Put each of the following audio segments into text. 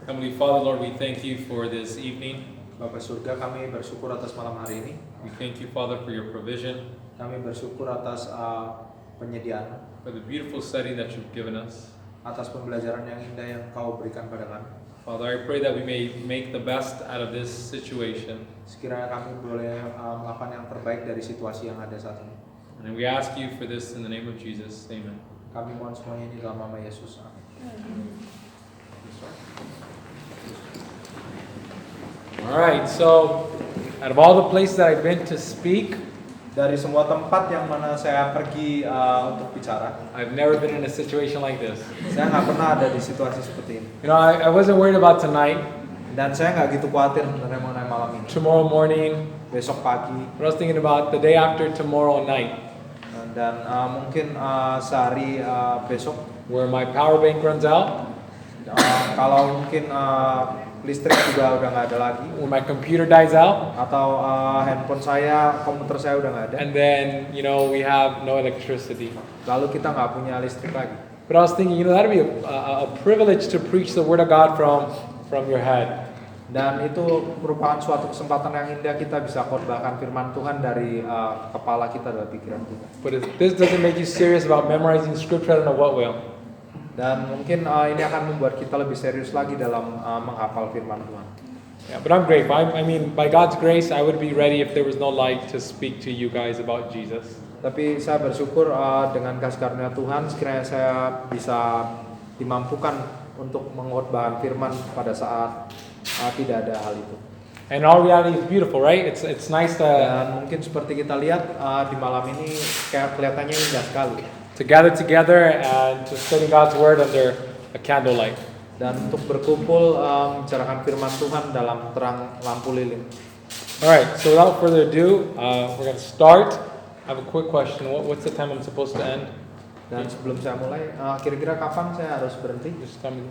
Heavenly Father, Lord, we thank you for this evening. Bapa surga, kami bersyukur atas malam hari ini. We thank you, Father, for your provision, Kami bersyukur atas penyediaan, for the beautiful setting that you've given us. atas pembelajaran yang indah yang Kau berikan pada kami. Father, I pray that we may make the best out of this situation. Sekiranya kami boleh melakukan yang terbaik dari situasi yang ada saat ini. And we ask you for this in the name of Jesus. Amen. Kami mohon semuanya ini dalam nama Yesus. Amin. All right, so out of all the places that I've been to speak, Dari semua tempat yang mana saya pergi untuk bicara, I've never been in a situation like this. saya nggak pernah ada di situasi seperti ini. You know, I wasn't worried about tonight, Dan saya nggak gitu khawatir sebenarnya mengenai malam ini. tomorrow morning, Besok pagi, but I was thinking about the day after tomorrow night, dan mungkin sehari besok, where my power bank runs out, kalau mungkin listrik juga udah nggak ada lagi, where my computer dies out, atau handphone saya, komputer saya udah nggak ada, and then, you know, we have no electricity. lalu kita nggak punya listrik lagi. But I was thinking, you know, that'd be a privilege to preach the Word of God from your head. Dan itu merupakan suatu kesempatan yang indah kita bisa khotbahkan firman Tuhan dari kepala kita, dari pikiran kita. But if this doesn't make you serious about memorizing Scripture, I don't know what will. Dan mungkin ini akan membuat kita lebih serius lagi dalam menghafal firman Tuhan. Yeah, but I'm grateful. I mean, by God's grace, I would be ready if there was no light to speak to you guys about Jesus. Tapi saya bersyukur dengan kasih karunia Tuhan, sekiranya saya bisa dimampukan untuk mengkhotbahkan firman pada saat tidak ada hal itu. And all reality is beautiful, right? It's nice to Dan mungkin seperti kita lihat di malam ini kayak kelihatannya indah sekali. gather together and to study God's Word under a candlelight. Dan untuk berkumpul membicarakan firman Tuhan dalam terang lampu lilin. All right. So without further ado, we're going to start. I have a quick question. What's the time I'm supposed to end? Dan sebelum saya mulai, kira-kira kapan saya harus berhenti? Just tell me.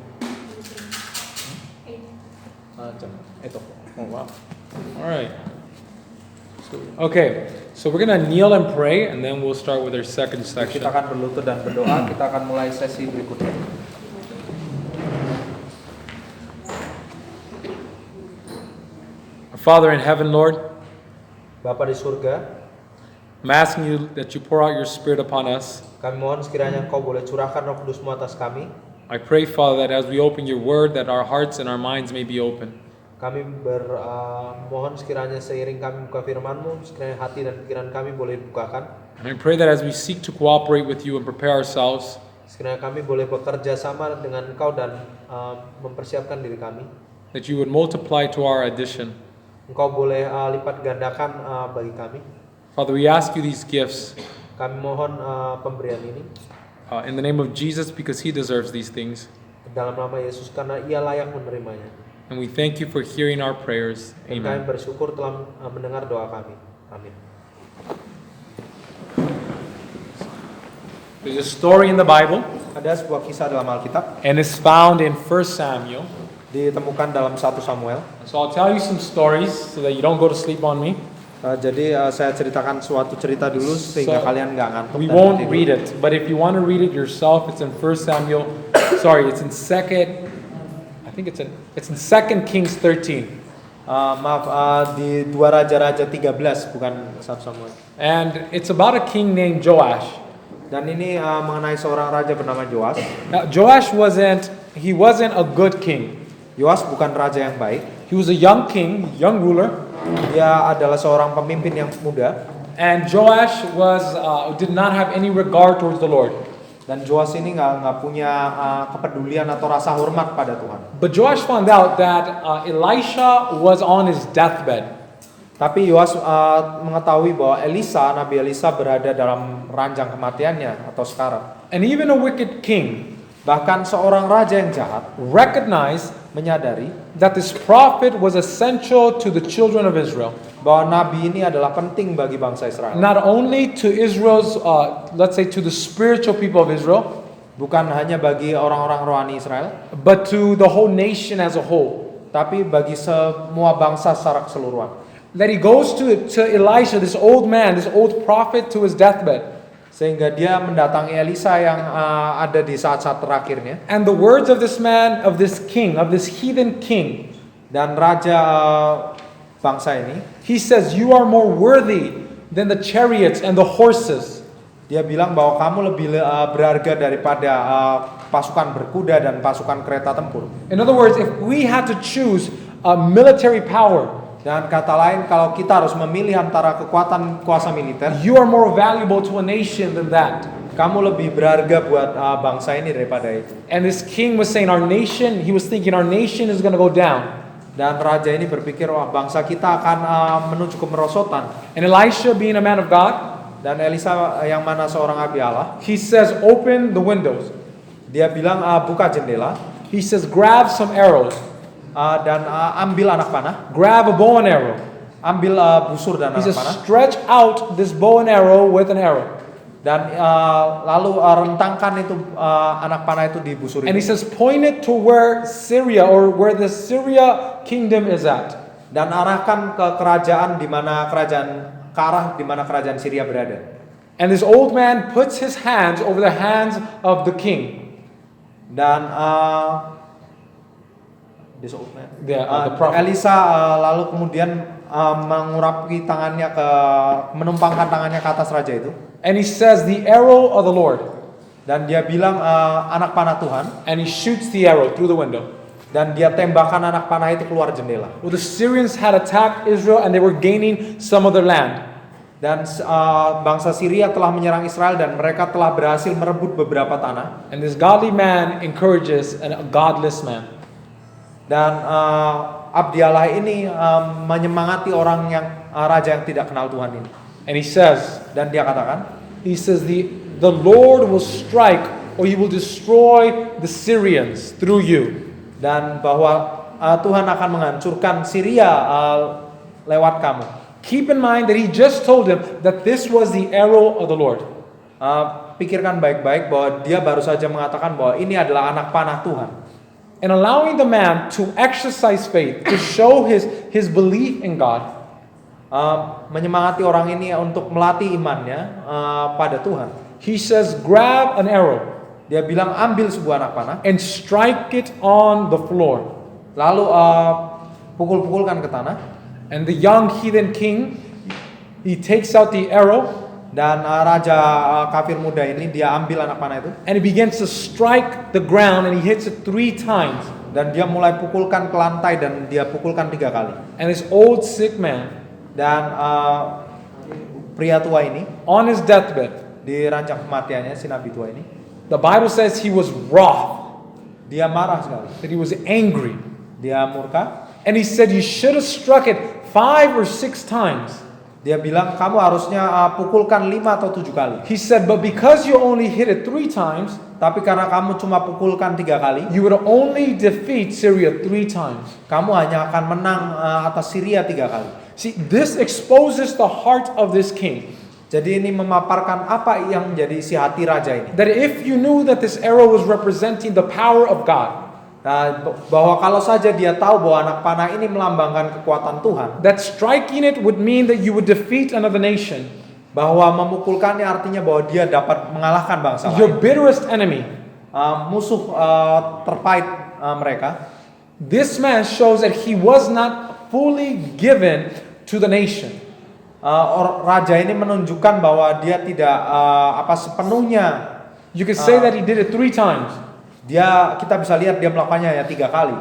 Jam itu. Oh wow. All right. Okay. So we're gonna kneel and pray, and then we'll start with our second section. Kita akan berlutut dan berdoa. Kita akan mulai sesi berikutnya. Our Father in heaven, Lord, Bapa di surga, I'm asking you that you pour out your Spirit upon us. kami mohon sekiranya Engkau boleh curahkan Roh Kudus-Mu atas kami. I pray, Father, that as we open your Word, that our hearts and our minds may be open. Kami mohon sekiranya seiring kami buka firman-Mu, sekiranya hati dan pikiran kami boleh dibukakan. And I pray that as we seek to cooperate with you and prepare ourselves, Sekiranya kami boleh bekerja sama dengan Engkau dan mempersiapkan diri kami. that you would multiply to our addition. Engkau boleh lipat gandakan bagi kami. Father, we ask you these gifts Kami mohon pemberian ini in the name of Jesus, because he deserves these things. dalam nama Yesus karena Ia layak menerimanya. And we thank you for hearing our prayers. Dan kami Amen. bersyukur telah mendengar doa kami. Amin. There's a story in the Bible, Ada sebuah kisah dalam Alkitab and it's found in 1 Samuel. ditemukan dalam 1 Samuel. So I'll tell you some stories so that you don't go to sleep on me. Jadi saya ceritakan suatu cerita dulu sehingga So, kalian nggak ngantuk. We dan won't tidur. read it, but if you want to read it yourself, it's in 1 Samuel. It's in 2nd. I think it's in 2 Kings 13. Di 2 Raja-Raja 13 bukan 1 Samuel. And it's about a king named Joash. Dan ini mengenai seorang raja bernama Yoas. Now, Joash wasn't a good king. Yoas bukan raja yang baik. He was a young king, young ruler, Dia adalah seorang pemimpin yang muda. and Joash did not have any regard towards the Lord. Dan Yoas ini nggak punya kepedulian atau rasa hormat pada Tuhan. But Joash found out that Elisha was on his deathbed. Tapi Yoas mengetahui bahwa Nabi Elisa berada dalam ranjang kematiannya atau sekarang. And even a wicked king Bahkan seorang raja yang jahat recognized menyadari that this prophet was essential to the children of Israel. bahwa nabi ini adalah penting bagi bangsa Israel. Not only to Israel's, to the spiritual people of Israel, Bukan hanya bagi orang-orang rohani Israel, but to the whole nation as a whole. tapi bagi semua bangsa secara keseluruhan. That he goes to Elisha, this old man, this old prophet, to his deathbed. Sehingga dia mendatangi Elisa yang ada di saat-saat terakhirnya. And the words of this man, of this king, of this heathen king, Dan raja bangsa ini, he says, "You are more worthy than the chariots and the horses." dia bilang bahwa kamu lebih berharga daripada pasukan berkuda dan pasukan kereta tempur. In other words, if we had to choose a military power, Dan kata lain, kalau kita harus memilih antara kekuatan kuasa militer, you are more valuable to a nation than that. kamu lebih berharga buat bangsa ini daripada itu. And this king was saying, our nation, he was thinking our nation is going to go down. Dan raja ini berpikir, wah bangsa kita akan menuju kemerosotan. And Elisha, being a man of God, Dan Elisa yang mana seorang abdi Allah, he says, open the windows. dia bilang buka jendela, He says, grab some arrows, dan ambil anak panah, grab a bow and arrow. ambil busur dan He anak says, panah, stretch out this bow and arrow with an arrow. dan lalu rentangkan itu anak panah itu di busur And he itu. says, point it to where Syria or where the Syria kingdom is at. Dan arahkan ke kerajaan di mana ke arah di mana kerajaan Syria berada. And this old man puts his hands over the hands of the king. Dan this old man. The prophet. Elisa lalu kemudian mengurapi tangannya menumpangkan tangannya ke atas raja itu. And he says, the arrow of the Lord. Dan dia bilang anak panah Tuhan. And he shoots the arrow through the window. Dan dia tembakkan anak panah itu keluar jendela. Well, the Syrians had attacked Israel and they were gaining some of their land. Dan bangsa Syria telah menyerang Israel dan mereka telah berhasil merebut beberapa tanah. And this godly man encourages a godless man. Dan abdi Allah ini menyemangati orang yang raja yang tidak kenal Tuhan ini. And he says, Dan dia katakan, the Lord will strike or he will destroy the Syrians through you. dan bahwa Tuhan akan menghancurkan Syria lewat kamu. Keep in mind that he just told him that this was the arrow of the Lord. Pikirkan baik-baik bahwa dia baru saja mengatakan bahwa ini adalah anak panah Tuhan. And allowing the man to exercise faith, to show his belief in God. Menyemangati orang ini untuk melatih imannya pada Tuhan. He says, grab an arrow. Dia bilang ambil sebuah anak panah And strike it on the floor. lalu pukul-pukulkan ke tanah. And the young heathen king, he takes out the arrow. Dan raja kafir muda ini dia ambil anak panah itu And he begins to strike the ground and he hits it 3 times. dan dia mulai pukulkan ke lantai dan dia pukulkan 3 kali. And this old sick man, Dan pria tua ini on his deathbed, di ranjang kematiannya, si nabi tua ini, the Bible says he was wroth, dia marah sekali, that he was angry. dia murka. And he said, you should have struck it 5 or 6 times. Dia bilang kamu harusnya pukulkan 5 atau 7 kali. He said, but because you only hit it 3 times, Tapi karena kamu cuma pukulkan 3 kali, you would only defeat Syria 3 times. kamu hanya akan menang atas Syria 3 kali. See, this exposes the heart of this king. Jadi ini memaparkan apa yang menjadi isi hati raja ini. That if you knew that this arrow was representing the power of God, Nah, bahwa kalau saja dia tahu bahwa anak panah ini melambangkan kekuatan Tuhan, that striking it would mean that you would defeat another nation. bahwa memukulkannya artinya bahwa dia dapat mengalahkan bangsa Your lain. bitterest enemy. Musuh terpahit mereka. This man shows that he was not fully given to the nation. Raja ini menunjukkan bahwa dia tidak sepenuhnya. You could say that he did it 3 times. Kita bisa lihat dia melakukannya ya 3 kali.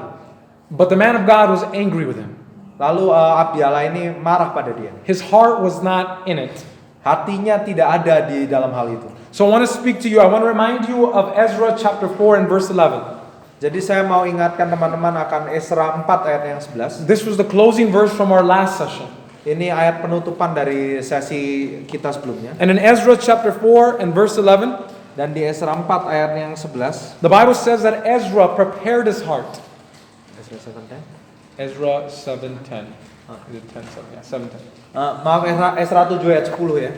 But the man of God was angry with him. Lalu abdi Allah ini marah pada dia. His heart was not in it. Hatinya tidak ada di dalam hal itu. So I want to speak to you. I want to remind you of Ezra chapter 4 and verse 11. Jadi saya mau ingatkan teman-teman akan Esra 4 ayat yang 11. This was the closing verse from our last session. Ini ayat penutupan dari sesi kita sebelumnya. And in Ezra chapter 4 and verse 11, Dan di Esra 4 ayat yang 11. the Bible says that Ezra prepared his heart. Esra 7:10. Ezra 7:10. Is it 10:7? Yeah, 7:10. Maaf Esra 7 ayat 10 ya.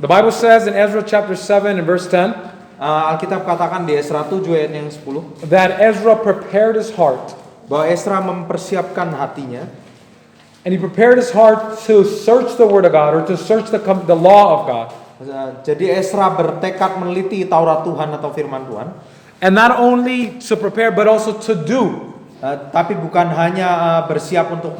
The Bible says in Ezra chapter 7 and verse 10 Alkitab katakan di Esra 7 ayat yang 10 that Ezra prepared his heart. bahwa Esra mempersiapkan hatinya. And he prepared his heart to search the word of God or to search the law of God. Jadi Ezra bertekad meneliti Taurat Tuhan atau firman Tuhan. And not only to prepare, but also to do. Tapi bukan hanya bersiap untuk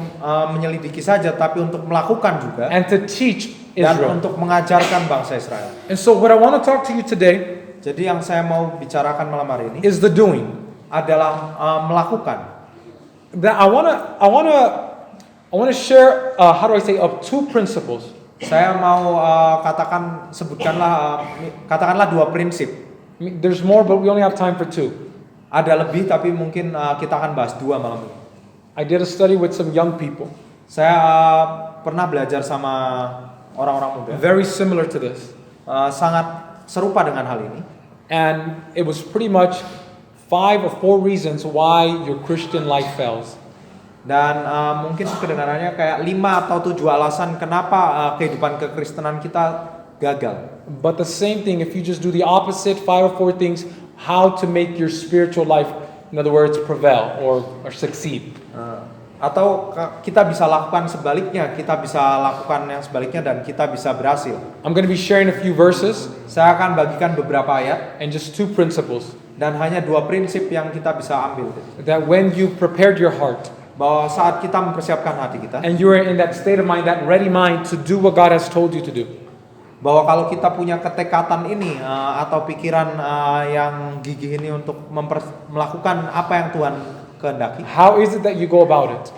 menyelidiki saja, tapi untuk melakukan juga. And to teach Dan Israel. untuk mengajarkan bangsa Israel. And so what I want to talk to you today Jadi yang saya mau bicarakan malam hari ini is the doing. adalah melakukan. That I want to share, how do I say, of two principles. Saya mau katakanlah dua prinsip. I mean, there's more, but we only have time for two. Ada lebih, tapi mungkin kita akan bahas dua malam ini. I did a study with some young people, Saya pernah belajar sama orang-orang muda. very similar to this. Sangat serupa dengan hal ini. And it was pretty much 5 or 4 reasons why your Christian life fails. Dan mungkin kedengarannya kayak 5 atau 7 alasan kenapa kehidupan kekristenan kita gagal. But the same thing, if you just do the opposite, 5 or 4 things, how to make your spiritual life, in other words, prevail or succeed. Atau kita bisa lakukan sebaliknya, kita bisa lakukan yang sebaliknya dan kita bisa berhasil. I'm going to be sharing a few verses Saya akan bagikan beberapa ayat and just 2 principles. dan hanya 2 prinsip yang kita bisa ambil. That when you prepared your heart Bahwa saat kita mempersiapkan hati kita, and you are in that state of mind, that ready mind to do what God has told you to do, bahwa kalau kita punya ketekatan ini atau pikiran yang gigih ini untuk melakukan apa yang Tuhan kehendaki, how is it that you go about it?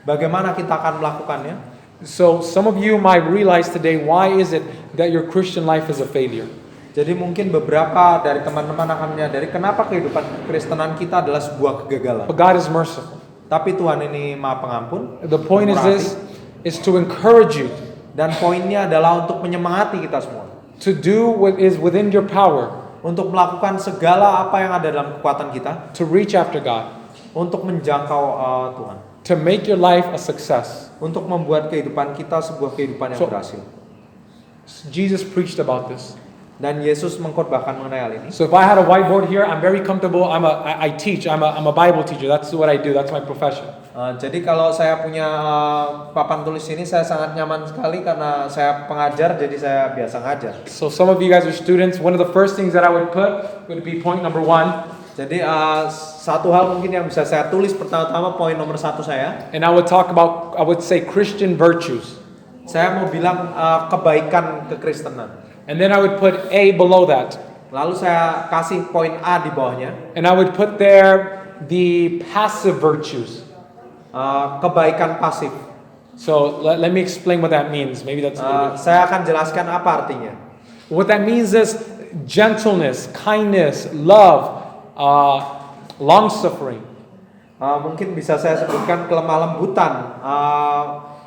bagaimana kita akan melakukannya? So some of you might realize today, why is it that your Christian life is a failure? Jadi mungkin beberapa dari teman-teman akan menyadari kenapa kehidupan kekristenan kita adalah sebuah kegagalan. But God is merciful. Tapi Tuhan ini Maha Pengampun. The point is pemurah this, hati. is to encourage you Dan poinnya adalah untuk menyemangati kita semua. to do what is within your power Untuk melakukan segala apa yang ada dalam kekuatan kita. to reach after God, Untuk menjangkau Tuhan. to make your life a success. Untuk membuat kehidupan kita sebuah kehidupan yang So- berhasil. Jesus preached about this. Dan Yesus mengkhotbahkan mengenai hal ini. So if I had a whiteboard here, I'm very comfortable. I teach. I'm a Bible teacher. That's what I do. That's my profession. Jadi kalau saya punya papan tulis ini, saya sangat nyaman sekali karena saya pengajar, jadi saya biasa ngajar. So some of you guys are students. One of the first things that I would put would be point number 1. Jadi satu hal mungkin yang bisa saya tulis pertama-tama poin nomor 1 saya. And I would say Christian virtues. Saya mau bilang kebaikan kekristenan. And then I would put A below that. Lalu saya kasih poin A di bawahnya. And I would put there the passive virtues. Kebaikan pasif. So let me explain what that means. Maybe that's a little bit. Saya akan jelaskan apa artinya. What that means is gentleness, kindness, love, long suffering. Mungkin bisa saya sebutkan kelemah lembutan,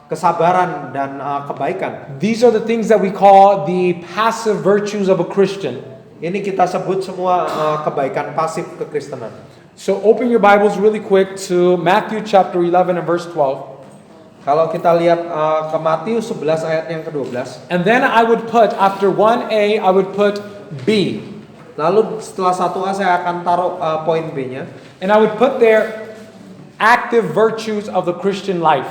kesabaran dan kebaikan. These are the things that we call the passive virtues of a Christian. Ini kita sebut semua kebaikan pasif kekristenan. So open your Bibles really quick to Matthew chapter 11 and verse 12. Kalau kita lihat ke Matius 11 ayat yang ke-12. And then I would put, after 1A, I would put B. Lalu setelah 1A saya akan taruh poin B-nya. And I would put there active virtues of the Christian life.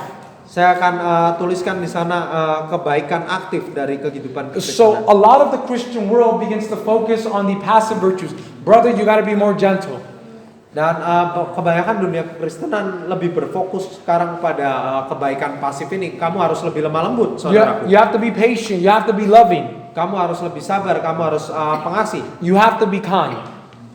Saya akan tuliskan di sana kebaikan aktif dari kehidupan So kekristenan. a lot of the Christian world begins to focus on the passive virtues. Brother, you got to be more gentle. Dan kebanyakan dunia kekristenan lebih berfokus sekarang pada kebaikan pasif ini. Kamu harus lebih lemah lembut, saudaraku. You have to be patient. You have to be loving. Kamu harus lebih sabar, kamu harus pengasih. You have to be kind.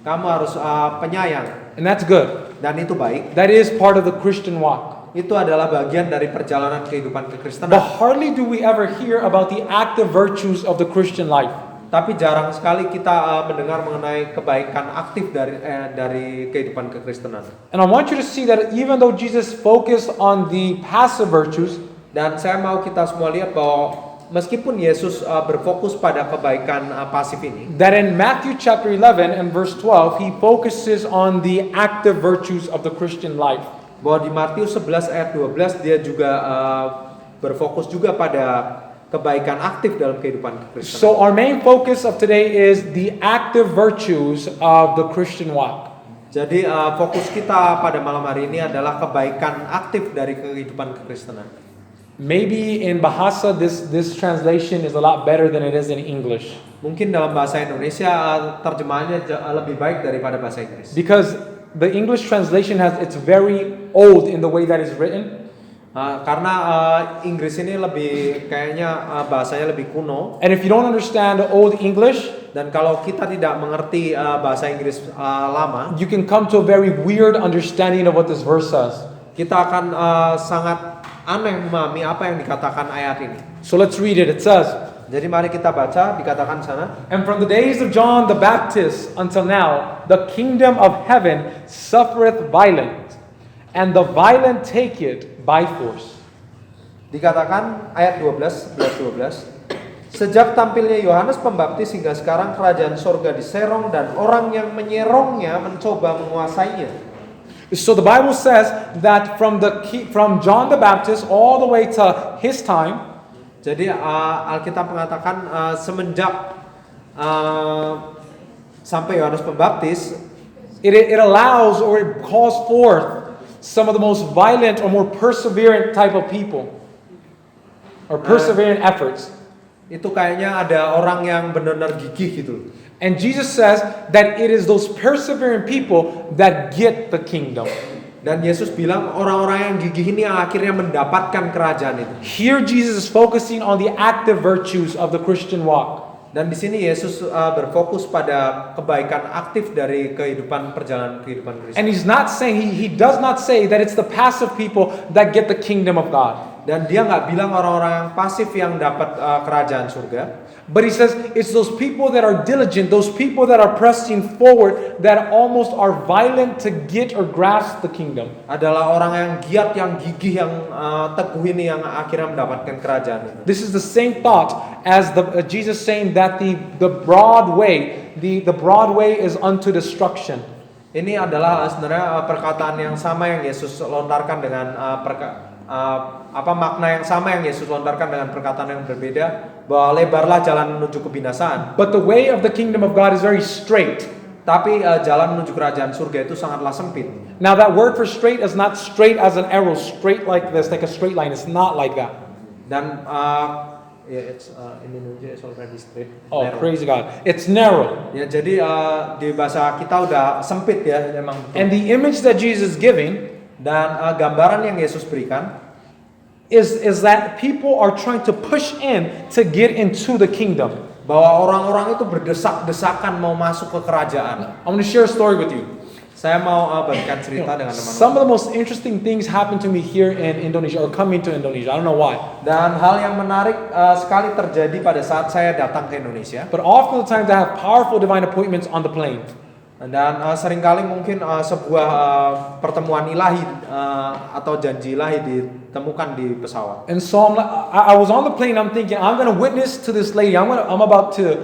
Kamu harus penyayang. And that's good. Dan itu baik. That is part of the Christian walk. Itu adalah bagian dari perjalanan kehidupan kekristenan. But hardly do we ever hear about the active virtues of the Christian life. Tapi jarang sekali kita mendengar mengenai kebaikan aktif dari kehidupan kekristenan. And I want you to see that even though Jesus focused on the passive virtues, Dan saya mau kita semua lihat bahwa meskipun Yesus berfokus pada kebaikan pasif ini, that in Matthew chapter 11 and verse 12, he focuses on the active virtues of the Christian life. bahwa di Matius 11 ayat 12 dia juga berfokus juga pada kebaikan aktif dalam kehidupan kekristenan. So our main focus of today is the active virtues of the Christian walk. Jadi fokus kita pada malam hari ini adalah kebaikan aktif dari kehidupan kekristenan. Maybe in Bahasa this translation is a lot better than it is in English. Mungkin dalam bahasa Indonesia terjemahannya lebih baik daripada bahasa Inggris. Because the English translation it's very old in the way that it's written. Karena Inggris ini lebih kayaknya bahasanya lebih kuno. And if you don't understand old English, dan kalau kita tidak mengerti bahasa Inggris lama, you can come to a very weird understanding of what this verse says. Kita akan sangat aneh memahami apa yang dikatakan ayat ini. So let's read it. It says, jadi mari kita baca, dikatakan sana. and from the days of John the Baptist until now, the kingdom of heaven suffereth violence, and the violent take it by force. Dikatakan ayat 12. Sejak tampilnya Yohanes Pembaptis hingga sekarang kerajaan surga diserong dan orang yang menyerongnya mencoba menguasainya. So the Bible says that from John the Baptist all the way to his time, jadi Alkitab mengatakan semenjak sampai Yohanes Pembaptis, it allows or it calls forth some of the most violent or more perseverant type of people or perseverant efforts. Itu kayaknya ada orang yang benar-benar gigih gitu. And Jesus says that it is those persevering people that get the kingdom. Dan Yesus bilang orang-orang yang gigih ini yang akhirnya mendapatkan kerajaan itu. Here Jesus is focusing on the active virtues of the Christian walk. Dan di sini Yesus berfokus pada kebaikan aktif dari perjalanan kehidupan Kristus. And he's not saying he does not say that it's the passive people that get the kingdom of God. Dan dia nggak bilang orang-orang yang pasif yang dapat kerajaan surga. But he says it's those people that are diligent, those people that are pressing forward, that almost are violent to get or grasp the kingdom. Adalah orang yang giat, yang gigih, yang teguh ini yang akhirnya mendapatkan kerajaan itu. This is the same thought as Jesus saying that the broad way, the broad way is unto destruction. Ini adalah sebenarnya perkataan yang sama yang Yesus lontarkan dengan makna yang sama yang Yesus lontarkan dengan perkataan yang berbeda, bahwa lebarlah jalan menuju kebinasaan. But the way of the kingdom of God is very straight. Tapi jalan menuju kerajaan surga itu sangatlah sempit. Now that word for straight is not straight as an arrow, straight like this, like a straight line. It's not like that. Dan it's in Indonesia it's already straight. Oh, narrow. praise God. It's narrow. Ya, jadi di bahasa kita udah sempit ya memang. And the image that Jesus is giving dan gambaran yang Yesus berikan is that people are trying to push in to get into the kingdom. Bahwa orang-orang itu berdesak-desakan mau masuk ke kerajaan. I want to share a story with you. Saya mau bagikan cerita dengan teman-teman. Some of the most interesting things happen to me here in Indonesia or coming to Indonesia. I don't know why. Dan hal yang menarik sekali terjadi pada saat saya datang ke Indonesia. But often the times I have powerful divine appointments on the plane. Dan seringkali mungkin sebuah pertemuan ilahi atau janji ilahi ditemukan di pesawat. And so I was on the plane. I'm thinking I'm going to witness to this lady. I'm about to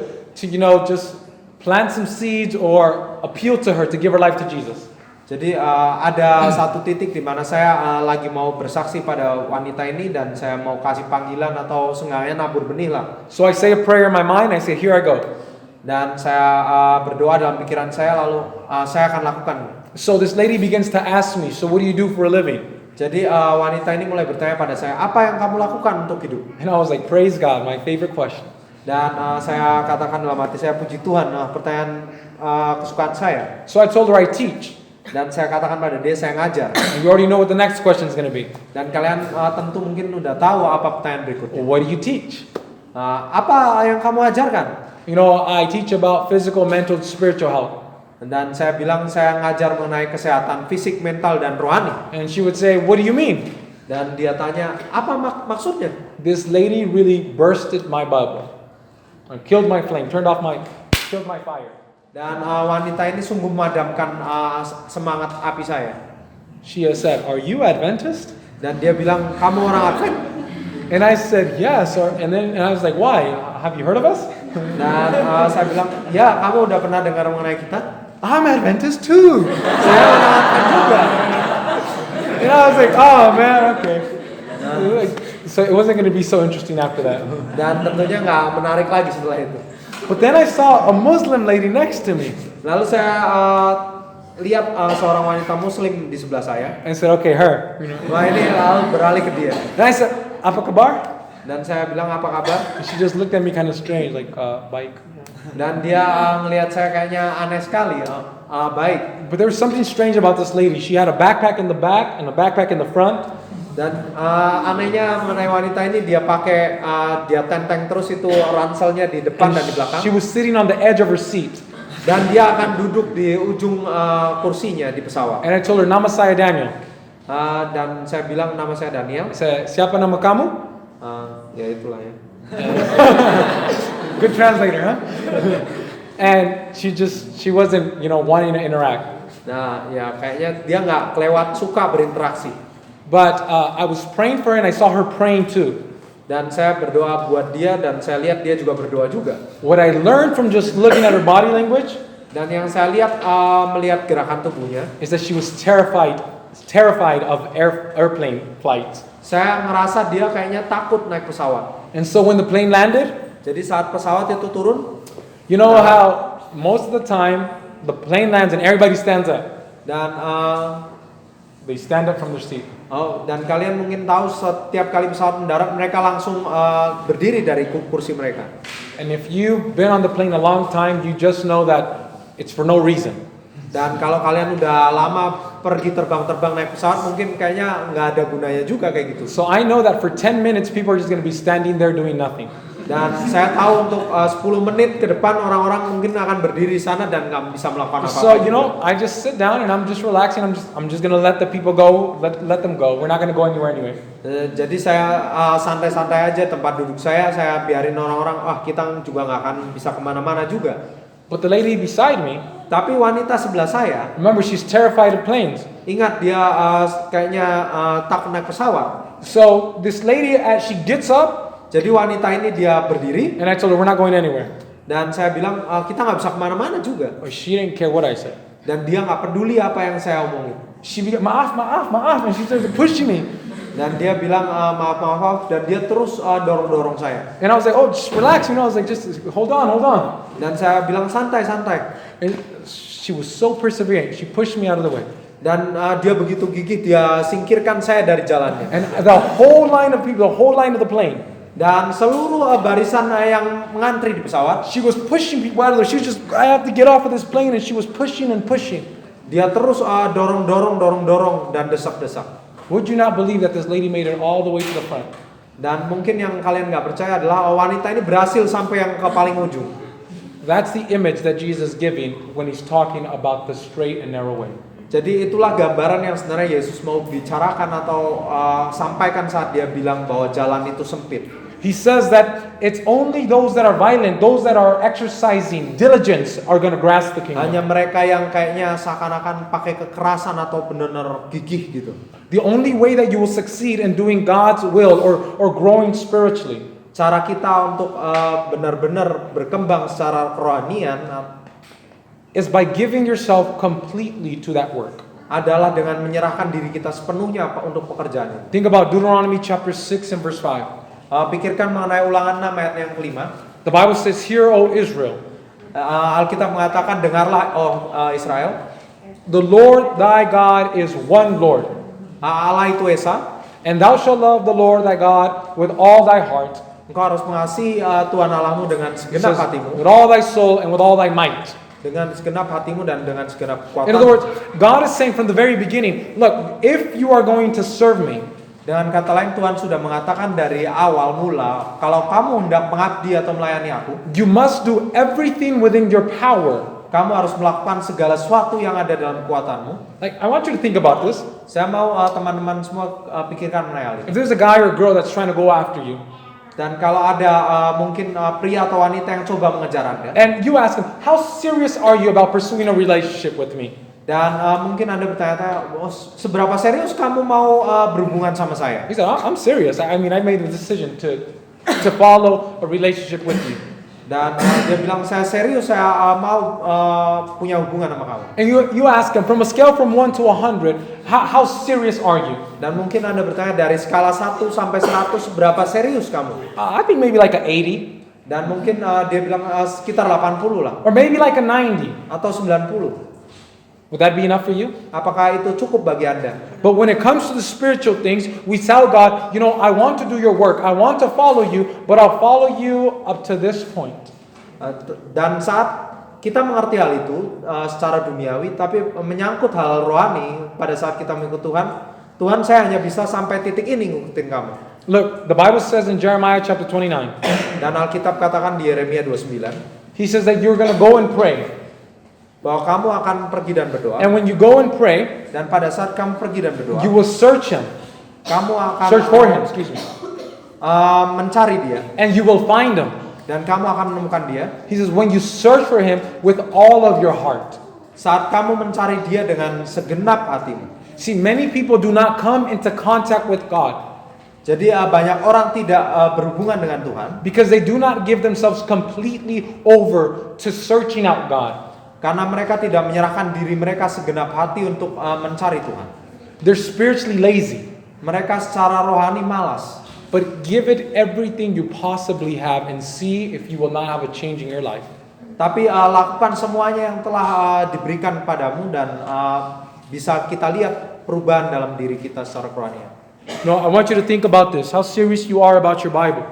just plant some seeds or appeal to her to give her life to Jesus. Jadi ada satu titik di mana saya lagi mau bersaksi pada wanita ini dan saya mau kasih panggilan atau seenggaknya nabur benih lah. So I say a prayer in my mind. I say, here I go. Dan saya berdoa dalam pikiran saya lalu saya akan lakukan. So this lady begins to ask me, so what do you do for a living? Jadi wanita ini mulai bertanya pada saya, apa yang kamu lakukan untuk hidup? And I was like, praise God, my favorite question. Dan saya katakan dalam hati saya, puji Tuhan, pertanyaan kesukaan saya. So I told her I teach. Dan saya katakan pada dia, saya ngajar. And you already know what the next question is going to be. Dan kalian tentu mungkin udah tahu apa pertanyaan berikutnya. Well, what do you teach? Apa yang kamu ajarkan? You know, I teach about physical, mental, spiritual health. Dan saya bilang saya ngajar mengenai kesehatan fisik, mental, dan rohani. And she would say, what do you mean? Dan dia tanya, apa maksudnya? This lady really bursted my bubble. Killed my flame, killed my fire. Dan wanita ini sungguh memadamkan semangat api saya. She has said, are you Adventist? Dan dia bilang, kamu orang Advent? And I said, yes. And I was like, why? Have you heard of us? Dan saya bilang, ya kamu udah pernah dengar mengenai kita? I'm Adventist too. Saya orang Advent juga. And I was like, oh man, okay. So it wasn't going to be so interesting after that. Dan tentunya nggak menarik lagi setelah itu. But then I saw a Muslim lady next to me. Lalu saya lihat seorang wanita Muslim di sebelah saya. And said, okay, her. Wah, ini lalu beralih ke dia. And I said, Apa kabar? Dan saya bilang apa kabar? And she just looked at me kind of strange, like, baik. Dan dia ngelihat saya kayaknya aneh sekali. Baik. But there was something strange about this lady. She had a backpack in the back and a backpack in the front. Dan anehnya mengenai wanita ini dia pakai dia tenteng terus itu ranselnya di depan dan di belakang. She was sitting on the edge of her seat. Dan dia akan duduk di ujung kursinya di pesawat. And I told her, nama saya Daniel. Dan saya bilang nama saya Daniel. I said, siapa nama kamu? Ya itulah ya. Good translator, huh? And she wasn't, wanting to interact. Nah, ya kayaknya dia nggak kelewat suka berinteraksi. But I was praying for her and I saw her praying too. Dan saya berdoa buat dia dan saya lihat dia juga berdoa juga. What I learned from just looking at her body language, dan yang saya lihat melihat gerakan tubuhnya, is that she was terrified of airplane flights. Saya ngerasa dia kayaknya takut naik pesawat. And so when the plane landed, jadi saat pesawat itu turun, you know how most of the time the plane lands and everybody stands up. Dan they stand up from their seat. Dan kalian mungkin tahu setiap kali pesawat mendarat mereka langsung berdiri dari kursi mereka. And if you've been on the plane a long time, you just know that it's for no reason. Dan kalau kalian udah lama pergi terbang-terbang naik pesawat, mungkin kayaknya nggak ada gunanya juga kayak gitu. So I know that for 10 minutes people are just going to be standing there doing nothing. Dan saya tahu untuk 10 menit ke depan orang-orang mungkin akan berdiri di sana dan nggak bisa melakukan apa-apa. So I just sit down and I'm just relaxing. I'm just going to let the people go, let them go. We're not going to go anywhere anyway. Jadi saya santai-santai aja tempat duduk saya biarin orang-orang. Kita juga nggak akan bisa kemana-mana juga. But the lady beside me, tapi wanita sebelah saya, remember she's terrified of planes. Ingat dia kayaknya takut naik pesawat. So this lady, as she gets up, jadi wanita ini dia berdiri. And I told her we're not going anywhere. Dan saya bilang kita nggak bisa kemana-mana juga. She didn't care what I said. Dan dia nggak peduli apa yang saya omongin. She began maaf, and she started pushing me. Dan dia bilang maaf, dan dia terus dorong-dorong saya. And I was like, oh, just relax, I was like, just hold on. Dan saya bilang santai. And she was so persevering. She pushed me out of the way. Dan dia begitu gigih, dia singkirkan saya dari jalannya. And the whole line of people, the whole line of the plane. Dan seluruh barisan yang mengantri di pesawat, she was pushing people out of there. She was just, I have to get off of this plane, and she was pushing and pushing. Dia terus dorong dan desak-desak. Would you not believe that this lady made it all the way to the front? Dan mungkin yang kalian nggak percaya adalah wanita ini berhasil sampai yang ke paling ujung. That's the image that Jesus is giving when he's talking about the straight and narrow way. Jadi itulah gambaran yang sebenarnya Yesus mau bicarakan atau sampaikan saat dia bilang bahwa jalan itu sempit. He says that it's only those that are violent, those that are exercising diligence are going to grasp the kingdom. Hanya mereka yang kayaknya seakan-akan pakai kekerasan atau benar-benar gigih gitu. The only way that you will succeed in doing God's will or growing spiritually. Cara kita untuk benar-benar berkembang secara kerohanian is by giving yourself completely to that work. Adalah dengan menyerahkan diri kita sepenuhnya untuk pekerjaan. Think about Deuteronomy chapter 6 and verse 5. Pikirkan mengenai Ulangan 6 ayat yang kelima. The Bible says, "Hear, O Israel." Alkitab mengatakan, dengarlah, Israel. The Lord thy God is one Lord. Allah itu Esa. And thou shalt love the Lord thy God with all thy heart. Engkau harus mengasihi Tuhan Allahmu dengan segenap hatimu. With all thy soul and with all thy might. Dengan segenap hatimu dan dengan segenap kekuatan. In other words, God is saying from the very beginning, look, if you are going to serve me, dengan kata lain Tuhan sudah mengatakan dari awal mula, kalau kamu hendak mengabdi atau melayani aku, you must do everything within your power. Kamu harus melakukan segala sesuatu yang ada dalam kekuatanmu. Like, I want you to think about this. Saya mau teman-teman semua pikirkan mengenai hal ini. If there's a guy or a girl that's trying to go after you, dan kalau ada mungkin pria atau wanita yang coba mengejar Anda, and you ask him, how serious are you about pursuing a relationship with me? Dan mungkin Anda bertanya-tanya, seberapa serius kamu mau berhubungan sama saya? He said, I'm serious. I mean, I made the decision to follow a relationship with you. Dan dia bilang, saya serius, saya mau punya hubungan sama kamu. And you ask him, from a scale from 1 to 100, how serious are you? Dan mungkin Anda bertanya, dari skala 1 sampai 100, berapa serius kamu? I think maybe like a 80. Dan mungkin dia bilang sekitar 80 lah. Or maybe like a 90. Atau 90. Would that be enough for you? Apakah itu cukup bagi Anda? But when it comes to the spiritual things, we tell God, I want to do your work. I want to follow you, but I'll follow you up to this point. Dan saat kita mengerti hal itu secara duniawi, tapi menyangkut hal rohani, pada saat kita mengikut Tuhan saya hanya bisa sampai titik ini ngikutin kamu. Look, the Bible says in Jeremiah chapter 29. Dan Alkitab katakan di Yeremia 29. He says that you're going to go and pray. Bahwa kamu akan pergi dan berdoa. And when you go and pray, dan pada saat kamu pergi dan berdoa, you will search him. Kamu akan search for him, excuse me. Mencari dia. And you will find him. Dan kamu akan menemukan dia. He says when you search for him with all of your heart. Saat kamu mencari dia dengan segenap hatimu. See, many people do not come into contact with God. Jadi banyak orang tidak berhubungan dengan Tuhan. Because they do not give themselves completely over to searching out God. Karena mereka tidak menyerahkan diri mereka segenap hati untuk mencari Tuhan. They're spiritually lazy. Mereka secara rohani malas. But give it everything you possibly have and see if you will not have a change in your life. Tapi lakukan semuanya yang telah diberikan padamu dan bisa kita lihat perubahan dalam diri kita secara rohani. No, I want you to think about this. How serious you are about your Bible.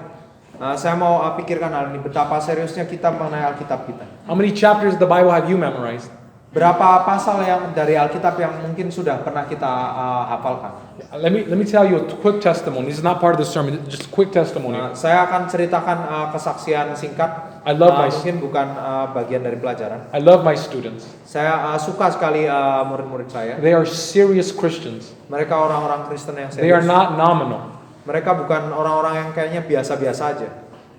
Saya mau pikirkan hal ini, betapa seriusnya kita mengenai Alkitab kita. How many chapters of the Bible have you memorized? Berapa pasal yang dari Alkitab yang mungkin sudah pernah kita hafalkan? Let me tell you a quick testimony. This is not part of the sermon, just a quick testimony. Saya akan ceritakan kesaksian singkat. I love my mungkin bukan bagian dari pelajaran. I love my students. Saya suka sekali murid-murid saya. They are serious Christians. Mereka orang-orang Kristen yang serius. They are not nominal. Mereka bukan orang-orang yang kayaknya biasa-biasa aja.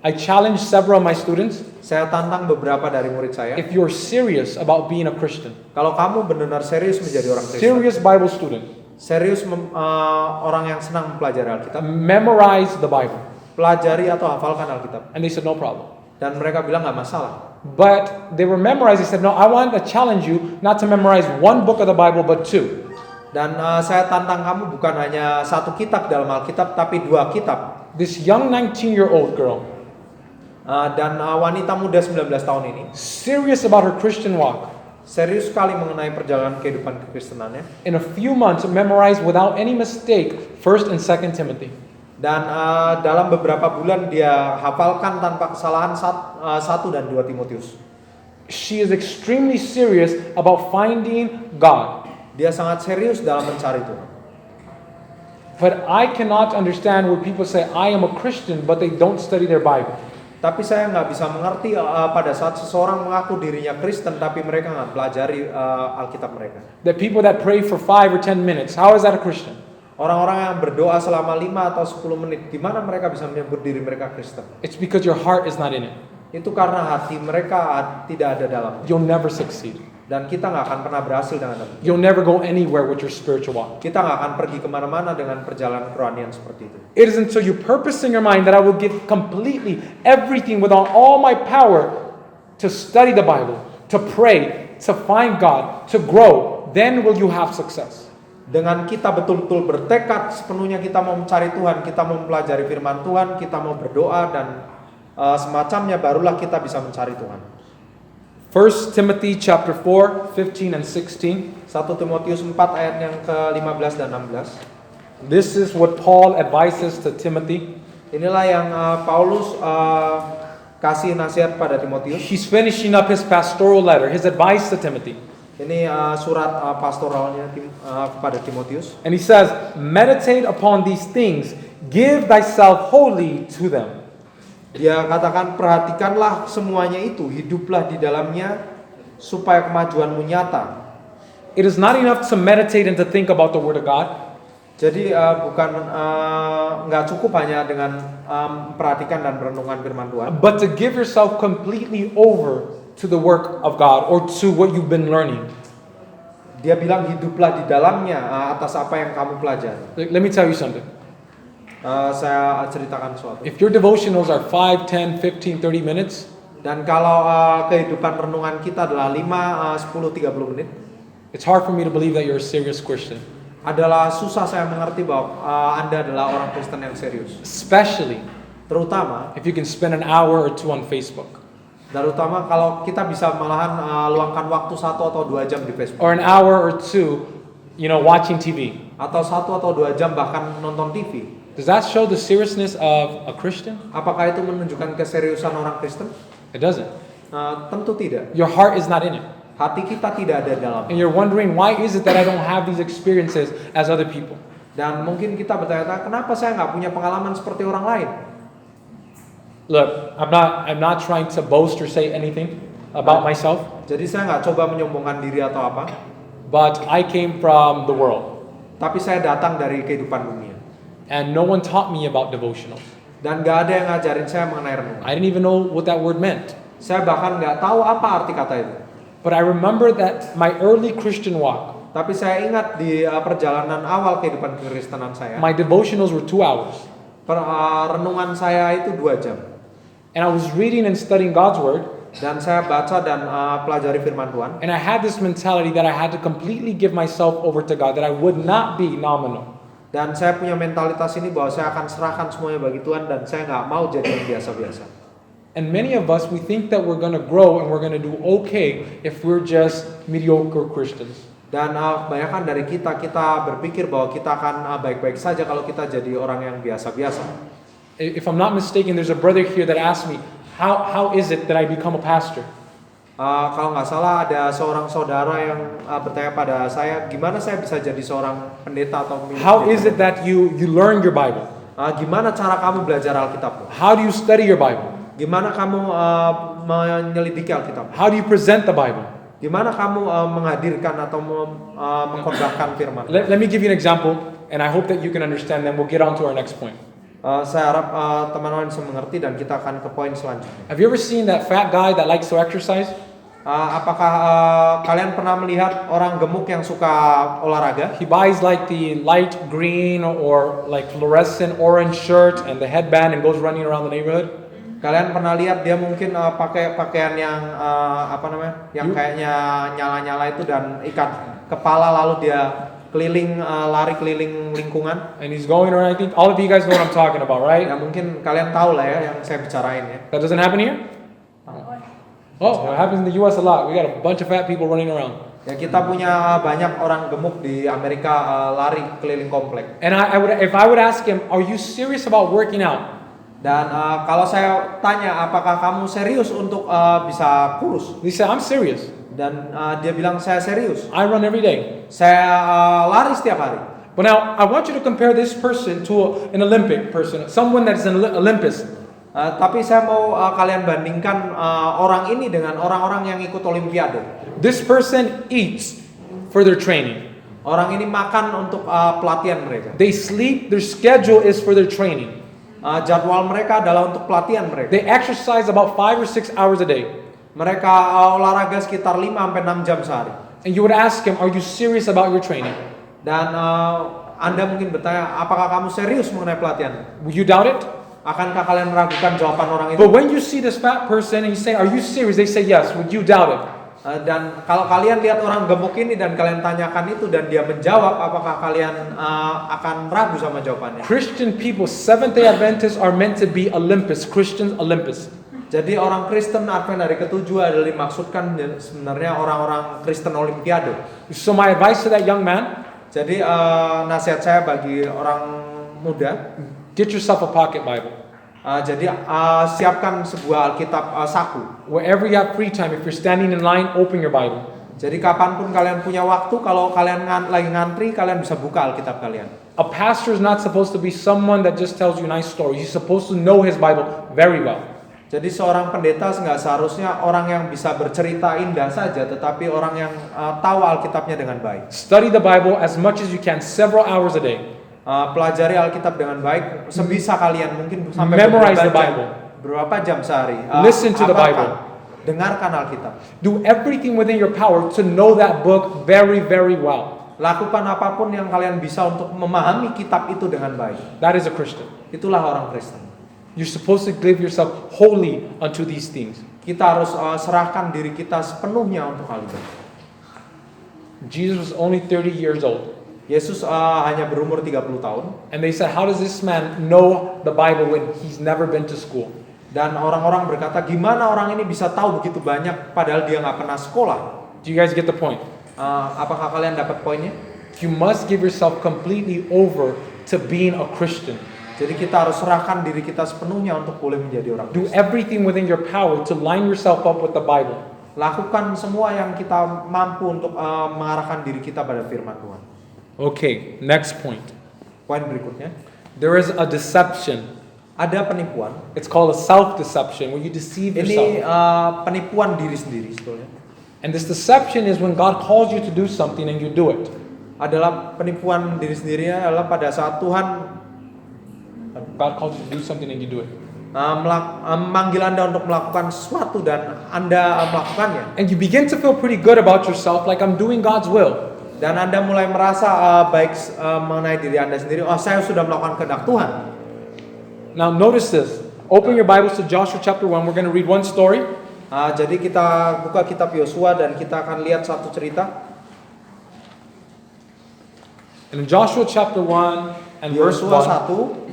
I challenge several of my students. Saya tantang beberapa dari murid saya. If you're serious about being a Christian, kalau kamu benar-benar serius menjadi orang Kristen, serious Bible student, serius orang yang senang mempelajari Alkitab, memorize the Bible. Pelajari atau hafalkan Alkitab. And they said no problem. Dan mereka bilang nggak masalah. But they were memorized. They said, no, I want to challenge you not to memorize one book of the Bible, but two. Dan saya tantang kamu bukan hanya satu kitab dalam Alkitab, tapi dua kitab. This young 19-year-old girl, dan wanita muda 19 tahun ini, serious about her Christian walk, serius sekali mengenai perjalanan kehidupan kekristenannya. In a few months, memorized without any mistake 1 and 2 Timothy. Dan dalam beberapa bulan dia hafalkan tanpa kesalahan 1 dan 2 Timotius. She is extremely serious about finding God. Dia sangat serius dalam mencari Tuhan. But I cannot understand where people say I am a Christian but they don't study their Bible. Tapi saya nggak bisa mengerti pada saat seseorang mengaku dirinya Kristen tapi mereka nggak pelajari Alkitab mereka. The people that pray for 5 or 10 minutes, how is that a Christian? Orang-orang yang berdoa selama 5 atau 10 menit, gimana mereka bisa menyebut diri mereka Kristen? It's because your heart is not in it. Itu karena hati mereka tidak ada dalam. You'll never succeed. Dan kita nggak akan pernah berhasil dengan itu. You'll never go anywhere with your spiritual walk. Kita nggak akan pergi kemana-mana dengan perjalanan kerohanian seperti itu. It is until you purpose in your mind that I will give completely everything with all my power to study the Bible, to pray, to find God, to grow, then will you have success. Dengan kita betul-betul bertekad sepenuhnya kita mau mencari Tuhan, kita mau mempelajari firman Tuhan, kita mau berdoa dan semacamnya, barulah kita bisa mencari Tuhan. 1 Timothy chapter 4, 15 and 16. 1 Timotius 4 ayat yang ke-15 dan 16. This is what Paul advises to Timothy. Inilah yang Paulus kasih nasihat pada Timotius. He's finishing up his pastoral letter, his advice to Timothy. Ini surat pastoralnya kepada Timotius. And he says, meditate upon these things, give thyself wholly to them. Dia katakan, perhatikanlah semuanya itu, hiduplah di dalamnya supaya kemajuanmu nyata. It is not enough to meditate and to think about the Word of God. Jadi nggak cukup hanya dengan perhatikan dan merenungkan firman Tuhan. But to give yourself completely over to the work of God or to what you've been learning. Dia bilang hiduplah di dalamnya atas apa yang kamu pelajari. Let me tell you something. Saya ceritakan sesuatu. If your devotionals are 5, 10, 15, 30 minutes, dan kalau kehidupan renungan kita adalah 5, 10, 30 menit, it's hard for me to believe that you're a serious Christian. Adalah susah saya mengerti bahwa Anda adalah orang Kristen yang serius. Especially terutama if you can spend an hour or two on Facebook. Terutama kalau kita bisa malahan luangkan waktu 1 atau 2 jam di Facebook. or an hour or two, watching TV. Atau 1 atau 2 jam bahkan nonton TV. Does that show the seriousness of a Christian? Apakah itu menunjukkan keseriusan orang Kristen? It doesn't. Tentu tidak. Your heart is not in it. Hati kita tidak ada dalam. And you're wondering, why is it that I don't have these experiences as other people? Dan mungkin kita bertanya-tanya, kenapa saya nggak punya pengalaman seperti orang lain? Look, I'm not trying to boast or say anything about myself, Jadi saya nggak coba menyombongkan diri atau apa, but I came from the world, tapi saya datang dari kehidupan dunia. and no one taught me about devotionals. Dan nggak ada yang ngajarin saya mengenai renungan. I didn't even know what that word meant. Saya bahkan nggak tahu apa arti kata itu. But I remember that my early Christian walk, Tapi saya ingat di perjalanan awal kehidupan kekristenan saya, my devotionals were 2 hours. renungan saya itu 2 jam. And I was reading and studying God's word, Dan saya baca dan pelajari firman Tuhan. and I had this mentality that I had to completely give myself over to God, that I would not be nominal. Dan saya punya mentalitas ini bahwa saya akan serahkan semuanya bagi Tuhan dan saya nggak mau jadi yang biasa-biasa. And many of us, we think that we're going to grow and we're going to do okay if we're just mediocre Christians. Dan kebanyakan dari kita berpikir bahwa kita akan baik-baik saja kalau kita jadi orang yang biasa-biasa. If I'm not mistaken, there's a brother here that asked me, how is it that I become a pastor? Kalau nggak salah ada seorang saudara yang bertanya pada saya, gimana saya bisa jadi seorang pendeta atau pemimpin? How is it that you learn your Bible? Gimana cara kamu belajar Alkitab? How do you study your Bible? Gimana kamu menyelidiki Alkitab? How do you present the Bible? Gimana kamu menghadirkan atau mengkhotbahkan firman? Let me give you an example, and I hope that you can understand, then we'll get on to our next point. Saya harap teman-teman bisa mengerti dan kita akan ke poin selanjutnya. Have you ever seen that fat guy that likes to exercise? Apakah kalian pernah melihat orang gemuk yang suka olahraga? He buys like the light green or like fluorescent orange shirt and the headband and goes running around the neighborhood. Kalian pernah lihat dia mungkin pakai pakaian yang yang kayaknya nyala-nyala itu dan ikat kepala lalu dia keliling lari keliling lingkungan. And he's going around. I think all of you guys know what I'm talking about, right? Ya mungkin kalian tahu lah ya yang saya bicarain ya. That doesn't happen here? Oh, it happens in the US a lot. We got a bunch of fat people running around. Ya kita punya banyak orang gemuk di Amerika lari keliling komplek. And if I would ask him, are you serious about working out? Dan kalau saya tanya, apakah kamu serius untuk bisa kurus? He said, I'm serious. Dan dia bilang saya serius. I run every day. Saya lari setiap hari. But now I want you to compare this person to an Olympic person, someone that's an Olympus. Tapi saya mau kalian bandingkan orang ini dengan orang-orang yang ikut Olimpiade. This person eats for their training. Orang ini makan untuk pelatihan mereka. They sleep, their schedule is for their training. Jadwal mereka adalah untuk pelatihan mereka. They exercise about 5 or 6 hours a day. Mereka olahraga sekitar 5-6 jam sehari. And you would ask him, are you serious about your training? Dan Anda mungkin bertanya, apakah kamu serius mengenai pelatihan? Would you doubt it? Akankah kalian meragukan jawaban orang itu? But when you see this fat person and you say, are you serious? They say yes. Would you doubt it? Dan kalau kalian lihat orang gemuk ini dan kalian tanyakan itu dan dia menjawab, apakah kalian akan ragu sama jawabannya? Christian people, Seventh-day Adventists are meant to be Olympus, Christians Olympus. Jadi orang Kristen Advent hari ke-7 adalah dimaksudkan sebenarnya orang-orang Kristen Olimpiade. So my advice to that young man, jadi nasihat saya bagi orang muda, get yourself a pocket Bible. Jadi siapkan sebuah Alkitab saku. Wherever you have free time, if you're standing in line, open your Bible. Jadi kapanpun kalian punya waktu, kalau kalian lagi ngantri, kalian bisa buka Alkitab kalian. A pastor is not supposed to be someone that just tells you nice stories. He's supposed to know his Bible very well. Jadi seorang pendeta nggak seharusnya orang yang bisa bercerita indah saja, tetapi orang yang tahu Alkitabnya dengan baik. Study the Bible as much as you can, several hours a day. Pelajari Alkitab dengan baik, sebisa kalian mungkin sampai Memorize the Bible. Berapa jam sehari. Listen to the Bible. Dengarkan Alkitab. Do everything within your power to know that book very, very well. Lakukan apapun yang kalian bisa untuk memahami kitab itu dengan baik. That is a Christian. Itulah orang Kristen. You're supposed to give yourself wholly unto these things. Kita harus serahkan diri kita sepenuhnya untuk hal itu. Jesus was only 30 years old. Yesus hanya berumur 30 tahun. And they said, how does this man know the Bible when he's never been to school? Dan orang-orang berkata, gimana orang ini bisa tahu begitu banyak padahal dia nggak pernah sekolah? Do you guys get the point? Apakah kalian dapat poinnya? You must give yourself completely over to being a Christian. Jadi kita harus serahkan diri kita sepenuhnya untuk boleh menjadi orang Do Kristen. everything within your power to line yourself up with the Bible. Lakukan semua yang kita mampu untuk mengarahkan diri kita pada firman Tuhan. Okay, next point. Poin berikutnya, There is a deception. ada penipuan. It's called a self-deception, where you deceive Ini yourself. penipuan diri sendiri sebetulnya. And this deception is when God calls you to do something and you do it. Adalah penipuan diri sendirinya adalah pada saat Tuhan God calls you to do something and you do it. memanggil Anda untuk melakukan sesuatu dan Anda melakukannya. And you begin to feel pretty good about yourself, like I'm doing God's will. Dan Anda mulai merasa baik mengenai diri Anda sendiri. Oh, saya sudah melakukan kehendak Tuhan. Now notice this. Open your Bibles to Joshua chapter 1. We're going to read one story. Jadi kita buka kitab Yosua dan kita akan lihat satu cerita. And in Joshua chapter 1 and verse Yosua 1,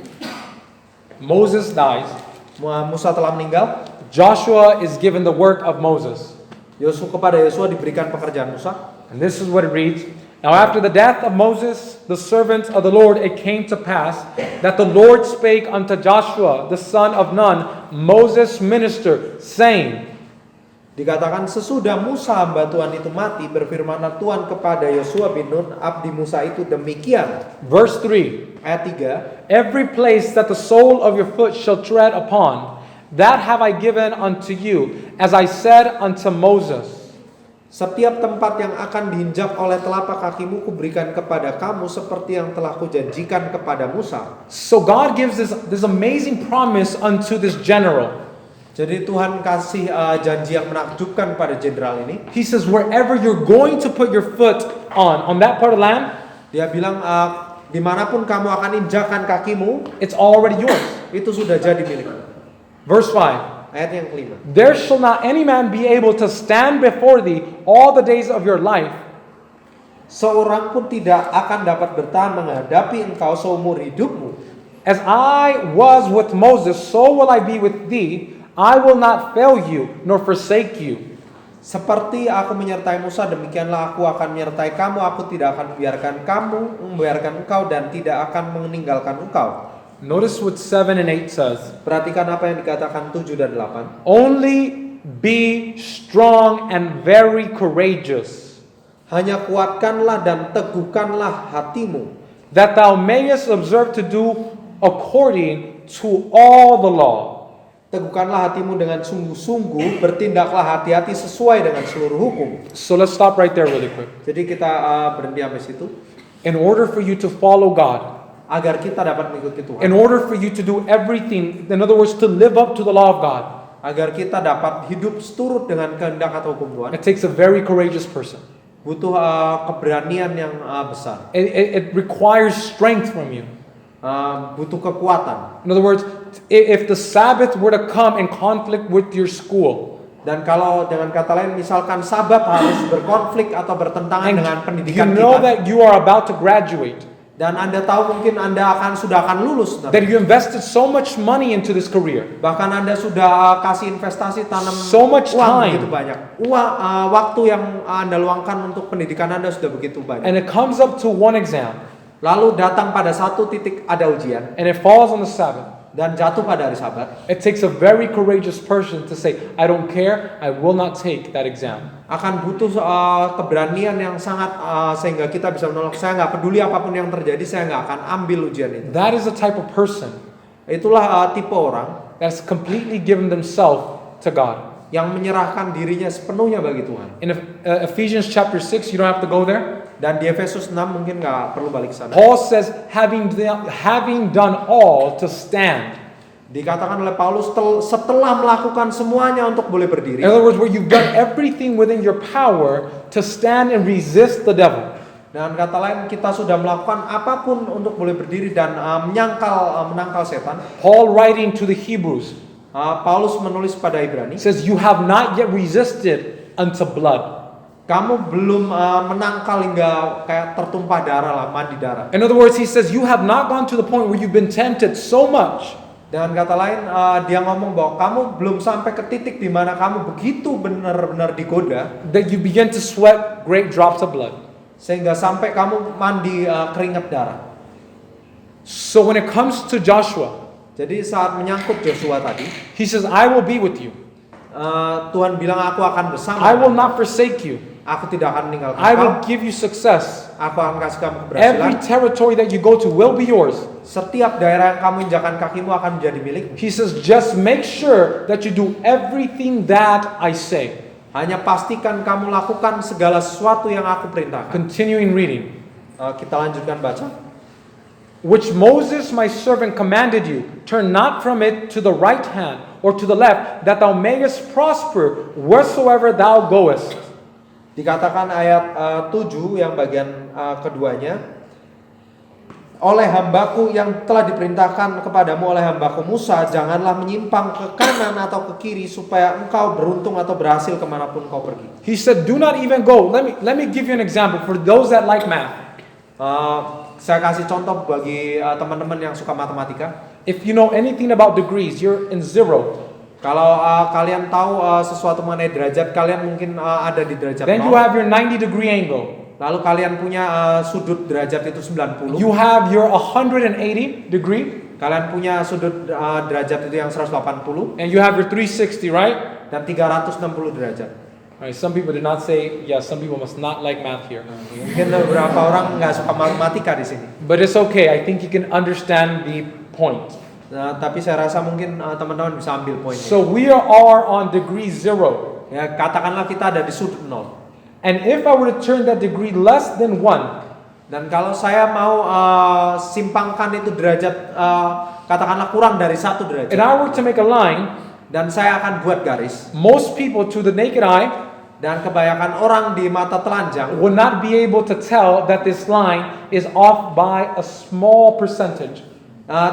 1, Moses dies. Musa telah meninggal. Joshua is given the work of Moses. Kepada Yosua diberikan pekerjaan Musa. And this is what it reads. Now after the death of Moses, the servant of the Lord, it came to pass that the Lord spake unto Joshua, the son of Nun, Moses' minister, saying, Dikatakan sesudah Musa hamba Tuhan itu mati, berfirmanlah Tuhan kepada Yosua bin Nun, abdi Musa itu demikian. verse 3, Ayat 3, Every place that the sole of your foot shall tread upon, that have I given unto you, as I said unto Moses. setiap tempat yang akan diinjak oleh telapak kakimu kuberikan kepada kamu seperti yang telah kujanjikan kepada Musa. So God gives this amazing promise unto this general. Jadi Tuhan kasih janji yang menakjubkan pada jenderal ini. He says, wherever you're going to put your foot on that part of land, Dia bilang dimanapun kamu akan injakkan kakimu, it's already yours. itu sudah jadi milikmu. Verse 5, Ayat yang kelima. there shall not any man be able to stand before thee all the days of your life. Seorang pun tidak akan dapat bertahan menghadapi engkau seumur hidupmu. As I was with Moses, so will I be with thee. I will not fail you, nor forsake you. Seperti aku menyertai Musa, demikianlah aku akan menyertai kamu. Aku tidak akan membiarkan engkau dan tidak akan meninggalkan engkau. Notice what 7 and 8 says. Perhatikan apa yang dikatakan 7 dan 8. Only be strong and very courageous, Hanya kuatkanlah dan teguhkanlah hatimu, that thou mayest observe to do according to all the law. teguhkanlah hatimu dengan sungguh-sungguh, bertindaklah hati-hati sesuai dengan seluruh hukum. So let's stop right there really quick. Jadi kita berhenti sampai situ. In order for you to follow God, Agar kita dapat mengikuti Tuhan, in order for you to do everything, in other words, to live up to the law of God, agar kita dapat hidup seturut dengan kehendak atau hukum Tuhan, it takes a very courageous person. butuh keberanian yang besar, It requires strength from you. butuh kekuatan. In other words, if the Sabbath were to come in conflict with your school, Dan kalau dengan kata lain, misalkan Sabat harus berkonflik atau bertentangan and dengan you pendidikan know kita, that you are about to graduate, dan Anda tahu mungkin Anda sudah akan lulus, that you invested so much money into this career, bahkan Anda sudah kasih investasi tanam so much uang time, begitu banyak, waktu yang Anda luangkan untuk pendidikan Anda sudah begitu banyak. and it comes up to one exam, Lalu datang pada satu titik ada ujian and it falls on the Sabbath. dan jatuh pada hari Sabat. It takes a very courageous person to say, I don't care, I will not take that exam. Akan butuh keberanian yang sangat sehingga kita bisa menolak. Saya nggak peduli apapun yang terjadi, saya nggak akan ambil ujian itu. That is the type of person Itulah tipe orang that's completely given themselves to God. yang menyerahkan dirinya sepenuhnya bagi Tuhan. In Ephesians chapter 6, you don't have to go there. Dan di Efesus 6 mungkin nggak perlu balik ke sana. Paul says, having done all to stand. Dikatakan oleh Paulus setelah melakukan semuanya untuk boleh berdiri. In other words, where you've done everything within your power to stand and resist the devil. Dengan kata lain, kita sudah melakukan apapun untuk boleh berdiri dan menangkal setan. Paul writing to the Hebrews, Paulus menulis pada Ibrani, says, you have not yet resisted unto blood. kamu belum menangkal hingga kayak tertumpah darah lah, mandi darah. In other words, he says, you have not gone to the point where you've been tempted so much Dengan kata lain, dia ngomong bahwa kamu belum sampai ke titik di mana kamu begitu benar-benar digoda, that you begin to sweat great drops of blood. sehingga sampai kamu mandi keringat darah. So when it comes to Joshua, Jadi saat menyangkut Joshua tadi, he says, I will be with you. Tuhan bilang aku akan bersama. I will not forsake you. Aku tidak akan meninggalkan I will kau. give you success. Aku akan kasih kamu Every keberhasilan. territory that you go to will be yours. Setiap daerah yang kamu injakan kakimu akan menjadi milikmu. He says, just make sure that you do everything that I say. Hanya pastikan kamu lakukan segala sesuatu yang aku perintahkan. Continuing reading. Kita lanjutkan baca. Which Moses my servant commanded you, turn not from it to the right hand or to the left, that thou mayest prosper wheresoever thou goest. Dikatakan ayat 7 yang bagian keduanya, oleh hambaku yang telah diperintahkan kepadamu oleh hambaku Musa, janganlah menyimpang ke kanan atau ke kiri supaya engkau beruntung atau berhasil kemanapun kau pergi. He said, do not even go. Let me give you an example for those that like math. Saya kasih contoh bagi teman-teman yang suka matematika. If you know anything about degrees, you're in zero. Kalau kalian tahu sesuatu mengenai derajat, kalian mungkin ada di derajat Then you 0. have your 90-degree angle. Lalu kalian punya sudut derajat itu 90. You have your 180 degree. Kalian punya sudut derajat itu yang 180 And you have your 360, right? dan 360 derajat. Right, some people did not say, yeah, some people must not like math here. Mungkin beberapa orang nggak suka matematika di sini. But it's okay. I think you can understand the point. Nah, tapi saya rasa mungkin teman-teman bisa ambil poinnya. So we are on degree 0. Ya, katakanlah kita ada di sudut 0. And if I were to turn that degree less than 1, Dan kalau saya mau simpangkan itu derajat, katakanlah kurang dari 1 derajat. and I were to make a line, Dan saya akan buat garis. most people to the naked eye Dan kebanyakan orang di mata telanjang would not be able to tell that this line is off by a small percentage.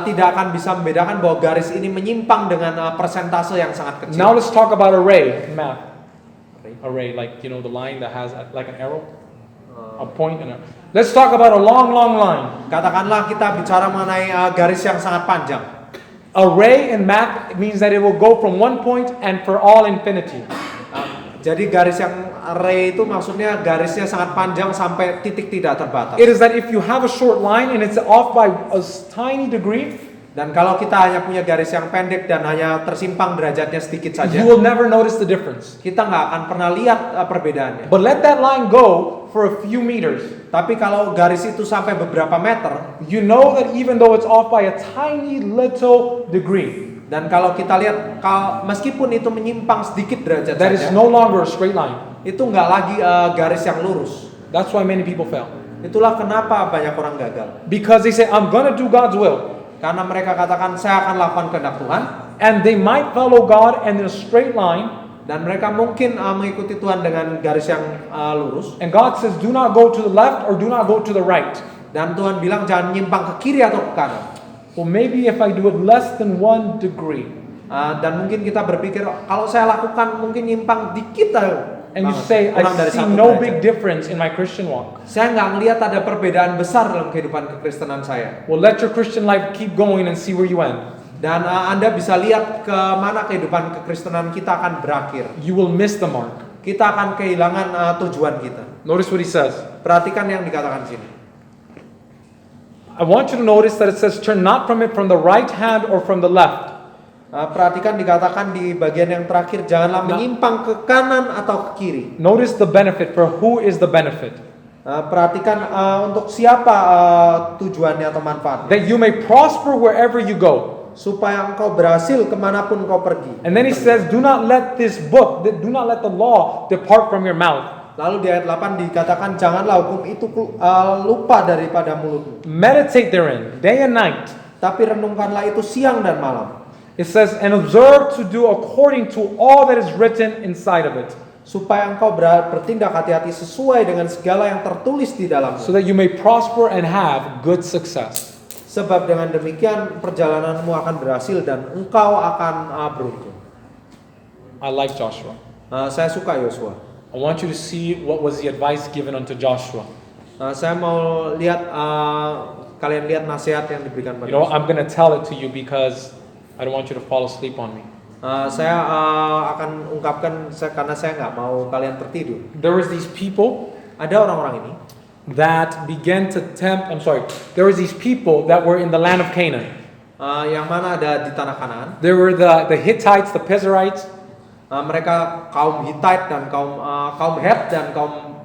tidak akan bisa membedakan bahwa garis ini menyimpang dengan persentase yang sangat kecil. Now let's talk about array in math. Array, like, you know, the line that has like an arrow, a point and a... Let's talk about a long, long line. Katakanlah kita bicara mengenai garis yang sangat panjang. Array in math means that it will go from one point and for all infinity. Jadi garis yang array itu maksudnya garisnya sangat panjang sampai titik tidak terbatas. It is that if you have a short line and it's off by a tiny degree, Dan kalau kita hanya punya garis yang pendek dan hanya tersimpang derajatnya sedikit saja, you will never notice the difference. kita nggak akan pernah lihat perbedaannya. But let that line go for a few meters. Tapi kalau garis itu sampai beberapa meter, You know that even though it's off by a tiny little degree, dan kalau kita lihat meskipun itu menyimpang sedikit derajat that is saja, no longer a straight line. itu nggak lagi garis yang lurus. That's why many people fail. Itulah kenapa banyak orang gagal. Because they say, I'm gonna do God's will. Karena mereka katakan saya akan lakukan kehendak Tuhan, And they might follow God and in a straight line. dan mereka mungkin mengikuti Tuhan dengan garis yang lurus. And God says, do not go to the left or do not go to the right. Dan Tuhan bilang jangan nyimpang ke kiri atau ke kanan. Well, maybe if I do it less than 1 degree. Dan mungkin kita berpikir kalau saya lakukan mungkin nyimpang dikit aja. And you say, I Kurang dari see 1 no derajat. big difference in my Christian walk. Saya nggak ngelihat ada perbedaan besar dalam kehidupan kekristenan saya. Well, let your Christian life keep going and see where you end. Dan Anda bisa lihat ke mana kehidupan kekristenan kita akan berakhir. You will miss the mark. Kita akan kehilangan tujuan kita. Notice what he says. Perhatikan yang dikatakan di sini. I want you to notice that it says, turn not from it from the right hand or from the left. Perhatikan dikatakan di bagian yang terakhir, janganlah menyimpang ke kanan atau ke kiri. Notice the benefit. For who is the benefit? Perhatikan untuk siapa tujuannya atau manfaatnya. That you may prosper wherever you go. Supaya engkau berhasil kemanapun kau pergi. And then he says, do not let this book, do not let the law depart from your mouth. Lalu di ayat 8 dikatakan, janganlah hukum itu lupa daripada mulutmu. Meditate therein, day and night. Tapi renungkanlah itu siang dan malam. It says, and observe to do according to all that is written inside of it. Supaya engkau bertindak hati-hati sesuai dengan segala yang tertulis di dalamnya. So that you may prosper and have good success. Sebab dengan demikian perjalananmu akan berhasil dan engkau akan beruntung. I like Joshua. Saya suka Yosua. I want you to see what was the advice given unto Joshua. Saya mau lihat kalian lihat nasihat yang diberikan pada You know, Yosua. I'm going to tell it to you because I don't want you to fall asleep on me. Saya akan ungkapkan karena saya nggak mau kalian tertidur. There was these people Ada orang-orang ini that began to tempt. There was these people that were in the land of Canaan. yang mana ada di tanah Kanaan. There were the Hittites, the Pezerites. Mereka kaum Hittite dan kaum Het dan kaum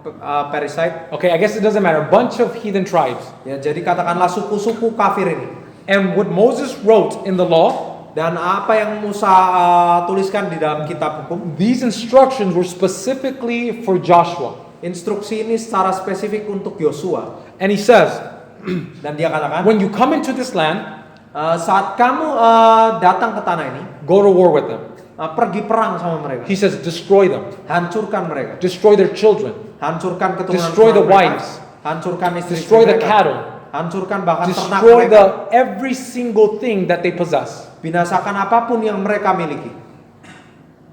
Perisite. Okay, I guess it doesn't matter. A bunch of heathen tribes. Ya, jadi katakanlah suku-suku kafir ini. And what Moses wrote in the law, Dan apa yang Musa tuliskan di dalam kitab hukum, these instructions were specifically for Joshua. instruksi ini secara spesifik untuk Yosua. And he says, Dan dia katakan, when you come into this land, saat kamu datang ke tanah ini, go to war with them. pergi perang sama mereka. He says, destroy them. Hancurkan mereka. Destroy their children. Hancurkan keturunan Destroy the mereka. wives. Hancurkan istri Destroy the mereka. cattle. Hancurkan bahkan ternak Destroy mereka. every single thing that they possess. Binasakan apapun yang mereka miliki.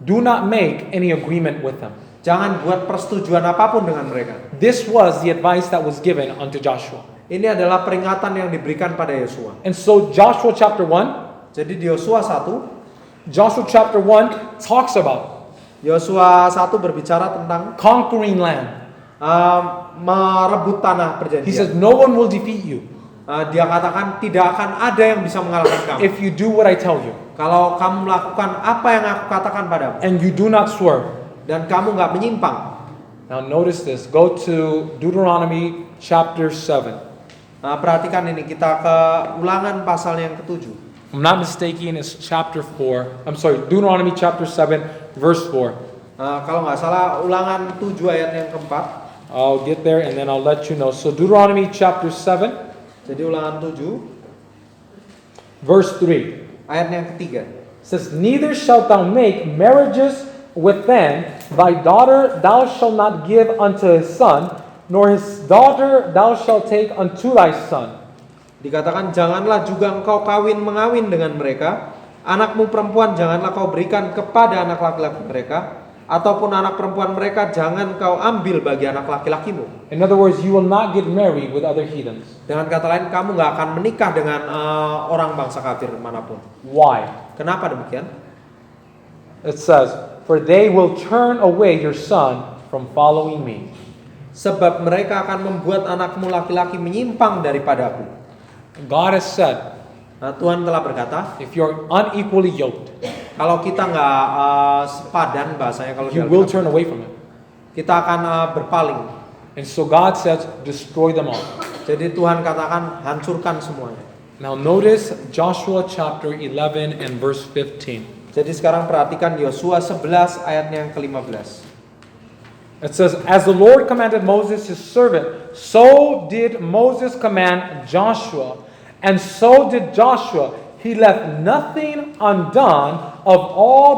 Do not make any agreement with them. Jangan buat persetujuan apapun dengan mereka. This was the advice that was given unto Joshua. Ini adalah peringatan yang diberikan pada Yosua. And so Joshua chapter 1, Jadi di Yosua 1, Joshua chapter 1 talks about Yosua 1 berbicara tentang conquering land. merebut tanah He says, perjanjian. no one will defeat you Dia katakan tidak akan ada yang bisa mengalahkan kamu. if you do what I tell you. Kalau kamu melakukan apa yang aku katakan padamu And you do not swerve. dan kamu nggak menyimpang. Now notice this. Go to Deuteronomy chapter 7. Perhatikan ini, kita ke Ulangan pasal yang ke-7. I'm not mistaken, it's chapter 4. Deuteronomy chapter 7, verse 4. Kalau nggak salah Ulangan 7 ayat yang keempat. I'll get there and then I'll let you know. So Deuteronomy chapter 7, Jadi Ulangan 7 verse 3. ayat yang ketiga. Says, neither shalt thou make marriages with them, thy daughter thou shalt not give unto his son, nor his daughter thou shalt take unto thy son. Dikatakan, janganlah juga engkau mengawin dengan mereka. Anakmu perempuan janganlah kau berikan kepada anak laki-laki mereka, ataupun anak perempuan mereka jangan kau ambil bagi anak laki-lakimu. In other words, you will not get married with other heathens. Dengan kata lain, kamu nggak akan menikah dengan orang bangsa kafir manapun. Why? Kenapa demikian? It says, for they will turn away your son from following me. Sebab mereka akan membuat anakmu laki-laki menyimpang daripadaku. God has said, Tuhan telah berkata, if you're unequally yoked, kalau kita nggak sepadan bahasanya, kalau you di will Alkitab, turn away from it. kita akan berpaling. And so God says, destroy them all. Jadi Tuhan katakan, hancurkan semuanya. Now notice Joshua chapter 11 and verse 15. Jadi sekarang perhatikan Yosua 11 ayatnya yang ke-15. It says, as the Lord commanded Moses his servant, so did Moses command Joshua, and so did Joshua. He left nothing undone of all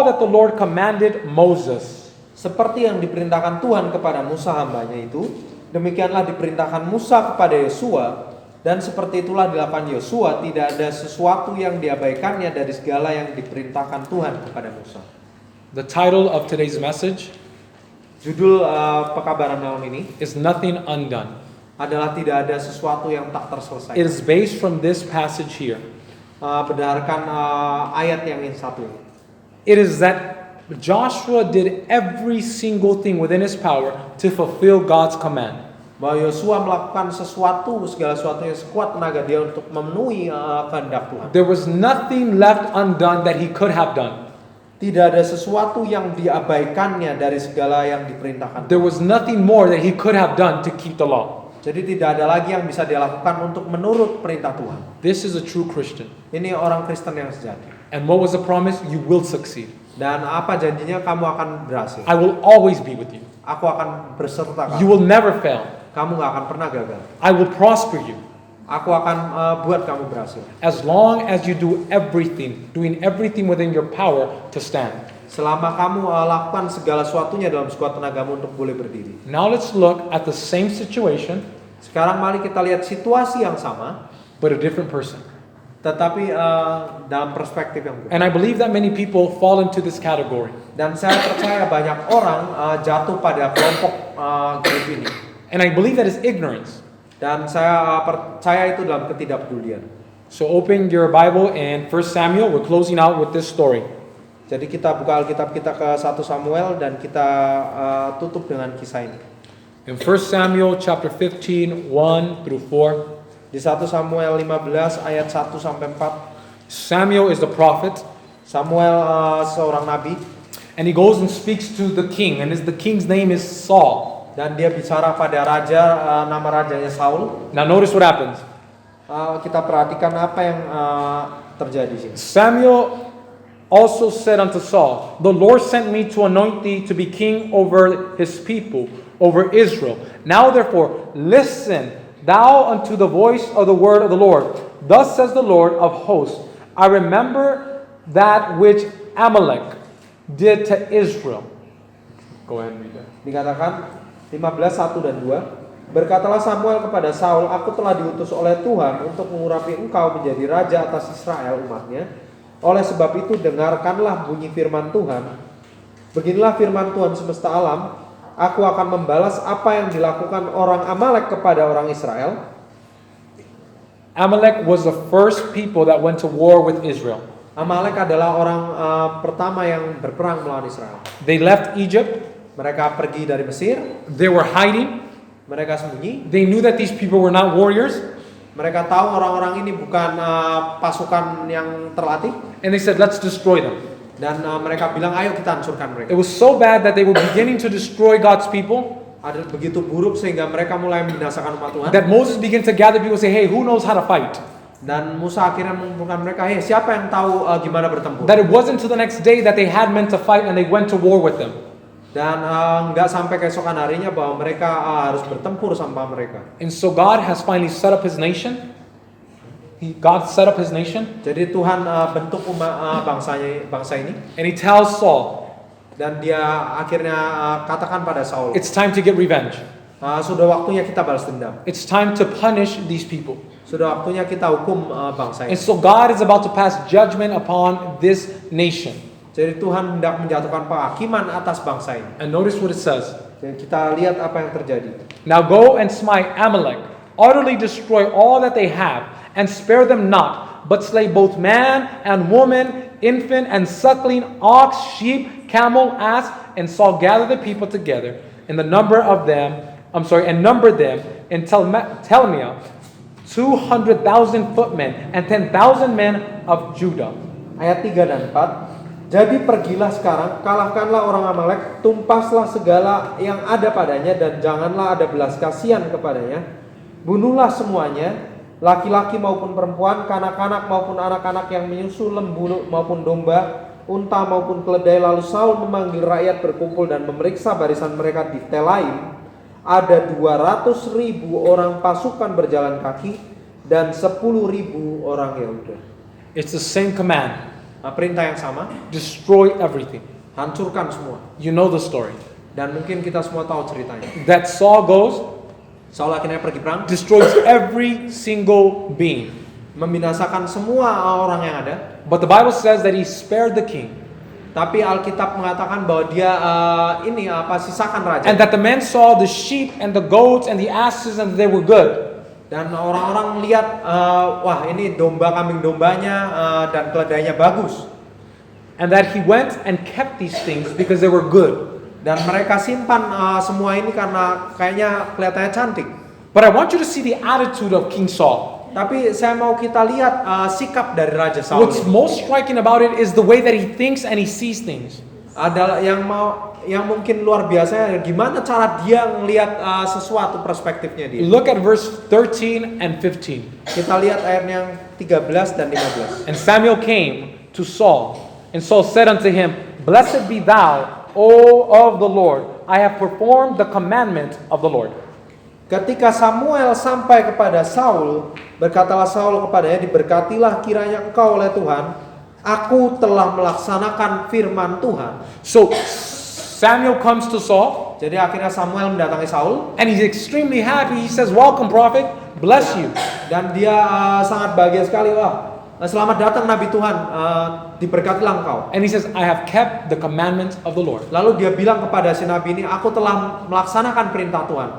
that the Lord commanded Moses. Seperti yang diperintahkan Tuhan kepada Musa hambanya itu, demikianlah diperintahkan Musa kepada Yosua, dan seperti itulah dilakukan Yosua. Tidak ada sesuatu yang diabaikannya dari segala yang diperintahkan Tuhan kepada Musa. The title of today's message Judul pekabaran malam ini is Nothing Undone. adalah tidak ada sesuatu yang tak terselesaikan. It is based from this passage here. Berdasarkan ayat yang ini satu ini. It is that Joshua did every single thing within his power to fulfill God's command. Bahwa Yosua melakukan segala sesuatu yang sekuat tenaga dia untuk memenuhi kehendak Tuhan. There was nothing left undone that he could have done. Tidak ada sesuatu yang diabaikannya dari segala yang diperintahkan. There was nothing more that he could have done to keep the law. Jadi tidak ada lagi yang bisa dia lakukan untuk menurut perintah Tuhan. This is a true Christian. Ini orang Kristen yang sejati. And what was the promise? You will succeed. Dan apa janjinya? Kamu akan berhasil. I will always be with you. Aku akan berserta You kamu. will never fail. Kamu gak akan pernah gagal. I will prosper you. Aku akan buat kamu berhasil. As long as you do everything, doing everything within your power to stand. Selama kamu lakukan segala sesuatunya dalam sekuat tenagamu untuk boleh berdiri. Now let's look at the same situation, Sekarang mari kita lihat situasi yang sama, but a different person. tetapi dalam perspektif yang berbeda. And I believe that many people fall into this category. Dan saya percaya banyak orang jatuh pada kelompok grup ini. And I believe that is ignorance. Dan saya percaya itu dalam ketidakpedulian. So open your Bible in 1 Samuel. We're closing out with this story. Jadi kita buka Alkitab kita ke 1 Samuel dan kita tutup dengan kisah ini. In 1 Samuel chapter 15, 1 through 4. Di 1 Samuel 15 ayat 1 sampai 4. Samuel is the prophet. Samuel seorang nabi. And he goes and speaks to the king. And the king's name is Saul. Dan dia bicara pada raja, nama rajanya Saul. Now notice what happens. Kita perhatikan apa yang terjadi sini. Samuel also said unto Saul, the Lord sent me to anoint thee to be king over his people, over Israel. Now therefore, listen thou unto the voice of the word of the Lord. Thus says the Lord of hosts, I remember that which Amalek did to Israel. Go ahead and read that. Dikatakan 15:1 dan 2. Berkatalah Samuel kepada Saul, aku telah diutus oleh Tuhan untuk mengurapi engkau menjadi raja atas Israel umatnya. Oleh sebab itu dengarkanlah bunyi firman Tuhan. Beginilah firman Tuhan semesta alam, aku akan membalas apa yang dilakukan orang Amalek kepada orang Israel. Amalek was the first people that went to war with Israel. Amalek adalah orang pertama yang berperang melawan Israel. They left Egypt. Mereka pergi dari Mesir. They were hiding. Mereka sembunyi. They knew that these people were not warriors. Mereka tahu orang-orang ini bukan pasukan yang terlatih. And they said, let's destroy them. Dan mereka bilang, ayo kita hancurkan mereka. It was so bad that they were beginning to destroy God's people. Ada begitu buruk sehingga mereka mulai membinasakan umat Tuhan. That Moses began to gather people and say, hey, who knows how to fight? Dan Musa akhirnya mengumpulkan mereka, hey, siapa yang tahu gimana bertempur? That it wasn't until the next day that they had men to fight and they went to war with them. Dan nggak sampai keesokan harinya bahwa mereka harus bertempur sama mereka. And so God has finally set up his nation. God set up his nation. Jadi Tuhan bentuk bangsa ini. And he tells Saul, dan dia akhirnya katakan pada Saul, it's time to get revenge. Sudah waktunya kita balas dendam. It's time to punish these people. Sudah waktunya kita hukum bangsa And ini. so God is about to pass judgment upon this nation. Jadi Tuhan hendak menjatuhkan penghakiman atas bangsa ini. And notice what it says. Dan kita lihat apa yang terjadi. Now go and smite Amalek, utterly destroy all that they have, and spare them not, but slay both man and woman, infant and suckling, ox, sheep, camel, ass. And Saul gathered the people together, and numbered them in Telmia, 200,000 footmen and 10,000 men of Judah. Ayat 3 dan 4. Jadi pergilah sekarang, kalahkanlah orang Amalek, tumpaslah segala yang ada padanya, dan janganlah ada belas kasihan kepadanya. Bunuhlah semuanya, laki-laki maupun perempuan, kanak-kanak maupun anak-anak yang menyusu, lembu maupun domba, unta maupun keledai. Lalu Saul memanggil rakyat berkumpul dan memeriksa barisan mereka di Telaim. Ada 200.000 orang pasukan berjalan kaki dan 10.000 orang Yehuda. It's the same command. Perintah yang sama. Destroy everything. Hancurkan semua. You know the story. Dan mungkin kita semua tahu ceritanya. That Saul goes, Saul akhirnya pergi perang, destroys every single being. membinasakan semua orang yang ada. But the Bible says that he spared the king. Tapi Alkitab mengatakan bahwa dia sisakan raja. And that the men saw the sheep and the goats and the asses and they were good. Dan orang-orang lihat, wah ini domba kambing dombanya dan keledainya bagus. And that he went and kept these things because they were good. Dan mereka simpan semua ini karena kayaknya kelihatannya cantik. But I want you to see the attitude of King Saul. Tapi saya mau kita lihat sikap dari Raja Saul. What's most striking about it is the way that he thinks and he sees things. Adalah yang mungkin luar biasa, gimana cara dia ngelihat sesuatu, perspektifnya dia. Look at verse 13 and 15. Kita lihat ayat yang 13 dan 15. And Samuel came to Saul, and Saul said unto him, Blessed be thou, O of the Lord, I have performed the commandment of the Lord. Ketika Samuel sampai kepada Saul, berkatalah Saul kepadanya, diberkatilah kiranya engkau oleh Tuhan, aku telah melaksanakan firman Tuhan. So Samuel comes to Saul, Jadi akhirnya Samuel mendatangi Saul, and he's extremely happy. He says, Welcome, prophet, bless you. dan dia sangat bahagia sekali. Wah, selamat datang Nabi Tuhan, diberkatilah engkau. And he says, I have kept the commandments of the Lord. Lalu dia bilang kepada si Nabi ini, aku telah melaksanakan perintah Tuhan.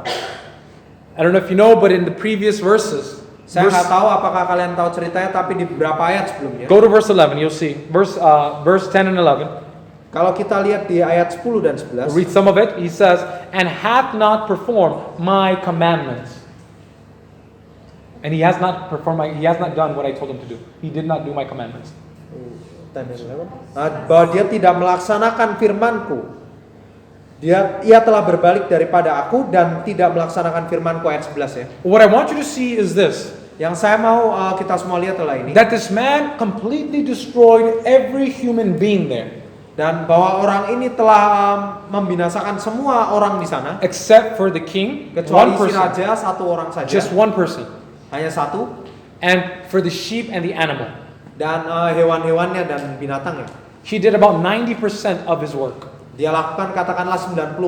I don't know if you know, but in the previous verses, Saya nggak tahu apakah kalian tahu ceritanya, tapi di beberapa ayat sebelumnya. Go to verse 11, you'll see. Verse 10 and 11. Kalau kita lihat di ayat 10 dan 11. Read some of it. He says, and hath not performed my commandments. And he has not done what I told him to do. He did not do my commandments. 10 and 11. Bahwa dia tidak melaksanakan firmanku. Ia telah berbalik daripada aku dan tidak melaksanakan firmanku, ayat 11 ya. What I want you to see is this. Yang saya mau kita semua lihat adalah ini. That this man completely destroyed every human being there. Dan bahwa orang ini telah membinasakan semua orang di sana. Except for the king, Kecuali one si person. raja, satu orang saja. Just one person. Hanya satu. And for the sheep and the animal. Dan hewan-hewannya dan binatangnya. He did about 90% of his work. Dia lakukan katakanlah 90%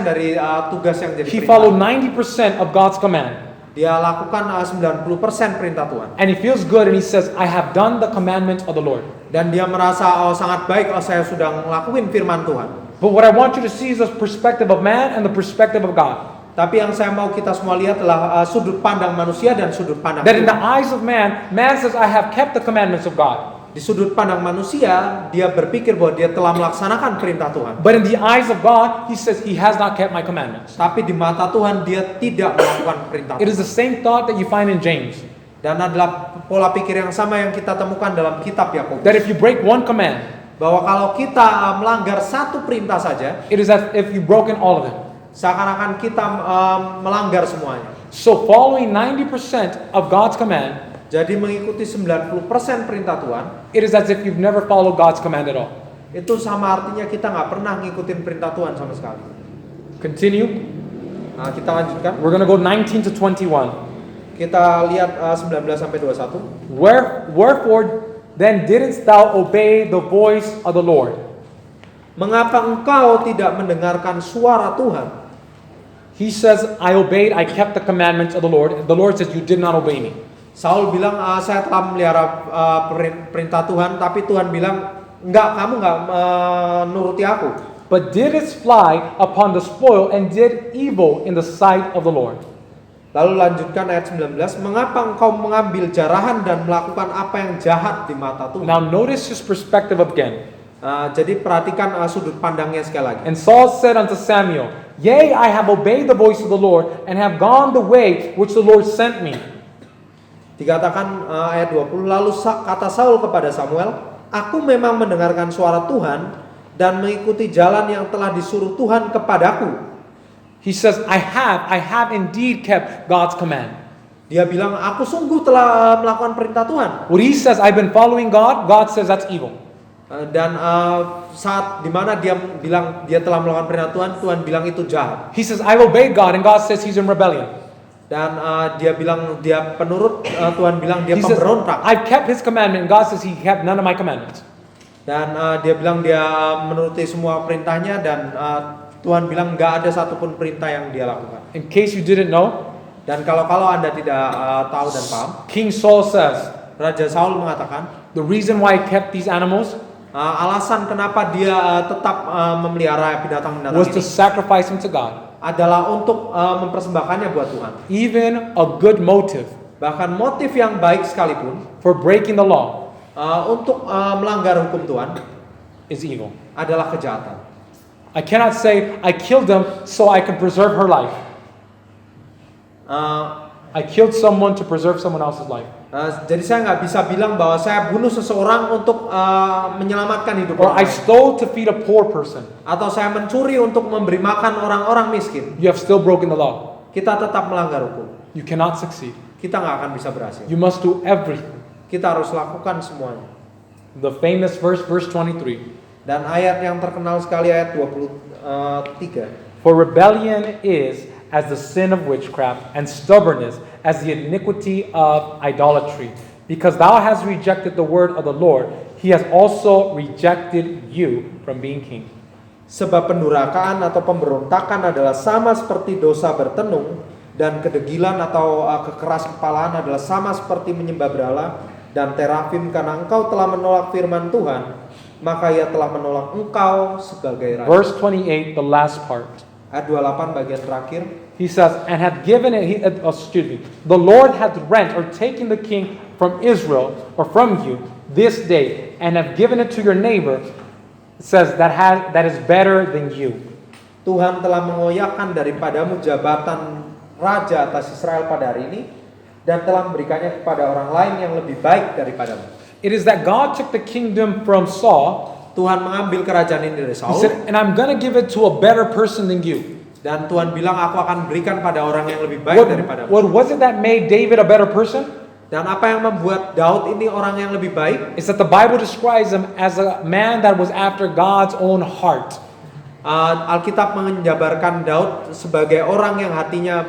dari tugas yang jadi He perintah. followed 90% of God's command. Dia lakukan 90% perintah Tuhan. And he feels good and he says, I have done the commandment of the Lord. Dan dia merasa sangat baik, saya sudah ngelakuin firman Tuhan. But what I want you to see is the perspective of man and the perspective of God. Tapi yang saya mau kita semua lihat adalah sudut pandang manusia dan sudut pandang That in the Tuhan. eyes of man, man says, I have kept the commandments of God. Di sudut pandang manusia, dia berpikir bahwa dia telah melaksanakan perintah Tuhan. But in the eyes of God, he says, he has not kept my commandments. Tapi di mata Tuhan, dia tidak melakukan perintah It Tuhan. is the same thought that you find in James. Dan adalah pola pikir yang sama yang kita temukan dalam kitab Yakobus. That if you break one command, Bahwa kalau kita melanggar satu perintah saja, it is as if you've broken all of them. seakan-akan kita melanggar semuanya. So following 90% of God's command, Jadi mengikuti 90% perintah Tuhan, it is as if you've never followed God's command at all. itu sama artinya kita nggak pernah ngikutin perintah Tuhan sama sekali. Continue. Nah, kita lanjutkan. We're going to go 19 to 21. Kita lihat 19 sampai 21. Wherefore then didst thou obey the voice of the Lord? Mengapa engkau tidak mendengarkan suara Tuhan? He says, I obeyed, I kept the commandments of the Lord. The Lord says, you did not obey me. Saul bilang, saya telah melihara perintah Tuhan, tapi Tuhan bilang, enggak, kamu enggak menuruti aku. But didst fly upon the spoil and did evil in the sight of the Lord. Lalu lanjutkan ayat 19, mengapa engkau mengambil jarahan dan melakukan apa yang jahat di mata Tuhan? Now notice his perspective again. Jadi perhatikan sudut pandangnya sekali lagi. And Saul said unto Samuel, Yea, I have obeyed the voice of the Lord, and have gone the way which the Lord sent me. Dikatakan ayat 20, lalu kata Saul kepada Samuel, aku memang mendengarkan suara Tuhan dan mengikuti jalan yang telah disuruh Tuhan kepadaku. He says, I have indeed kept God's command. Dia bilang, aku sungguh telah melakukan perintah Tuhan. When he says, I've been following God, God says that's evil. Dan saat dimana dia bilang dia telah melakukan perintah Tuhan, Tuhan bilang itu jahat. He says, I've obeyed God, and God says he's in rebellion. Dan dia bilang dia penurut, Tuhan bilang dia He says, pemberontak. I've kept his commandment, and God says he kept none of my commandments. Dan dia bilang dia menuruti semua perintahnya, dan Tuhan bilang nggak ada satupun perintah yang dia lakukan. In case you didn't know, Dan kalau Anda tidak tahu dan paham, King Saul says, Raja Saul mengatakan, the reason why I kept these animals alasan kenapa dia tetap memelihara binatang-binatang was to ini sacrifice them to God. adalah untuk mempersembahkannya buat Tuhan. Even a good motive Bahkan motif yang baik sekalipun for breaking the law untuk melanggar hukum Tuhan is evil. adalah kejahatan. I cannot say I killed them so I can preserve her life. I killed someone to preserve someone else's life. Jadi saya nggak bisa bilang bahwa saya bunuh seseorang untuk menyelamatkan hidup Or orang I lain. stole to feed a poor person. Atau saya mencuri untuk memberi makan orang-orang miskin. You have still broken the law. Kita tetap melanggar hukum. You cannot succeed. Kita nggak akan bisa berhasil. You must do everything. Kita harus lakukan semuanya. The famous verse 23. Dan ayat yang terkenal sekali ayat 23. For rebellion is as the sin of witchcraft, and stubbornness as the iniquity of idolatry. Because thou hast rejected the word of the Lord, he has also rejected you from being king. Sebab pendurhakaan atau pemberontakan adalah sama seperti dosa bertenung, dan kedegilan atau kekeras kepalaan adalah sama seperti menyembah berhala dan terafim, karena engkau telah menolak firman Tuhan, maka ia telah menolak engkau sebagai raja. Verse 28, the last part. Ayat 28 bagian terakhir. He says, and hath given it, the Lord hath rent or taken the king from Israel or from you this day, and have given it to your neighbor. It says that is better than you. Tuhan telah mengoyakkan daripadamu jabatan raja atas Israel pada hari ini, dan telah memberikannya kepada orang lain yang lebih baik daripadamu. It is that God took the kingdom from Saul. Tuhan mengambil kerajaan ini dari He Saul. said, and I'm going to give it to a better person than you. Dan Tuhan bilang, aku akan berikan pada orang yang lebih baik daripadamu. What was it that made David a better person? Dan apa yang membuat Daud ini orang yang lebih baik? It's that the Bible describes him as a man that was after God's own heart. Alkitab menjabarkan Daud sebagai orang yang hatinya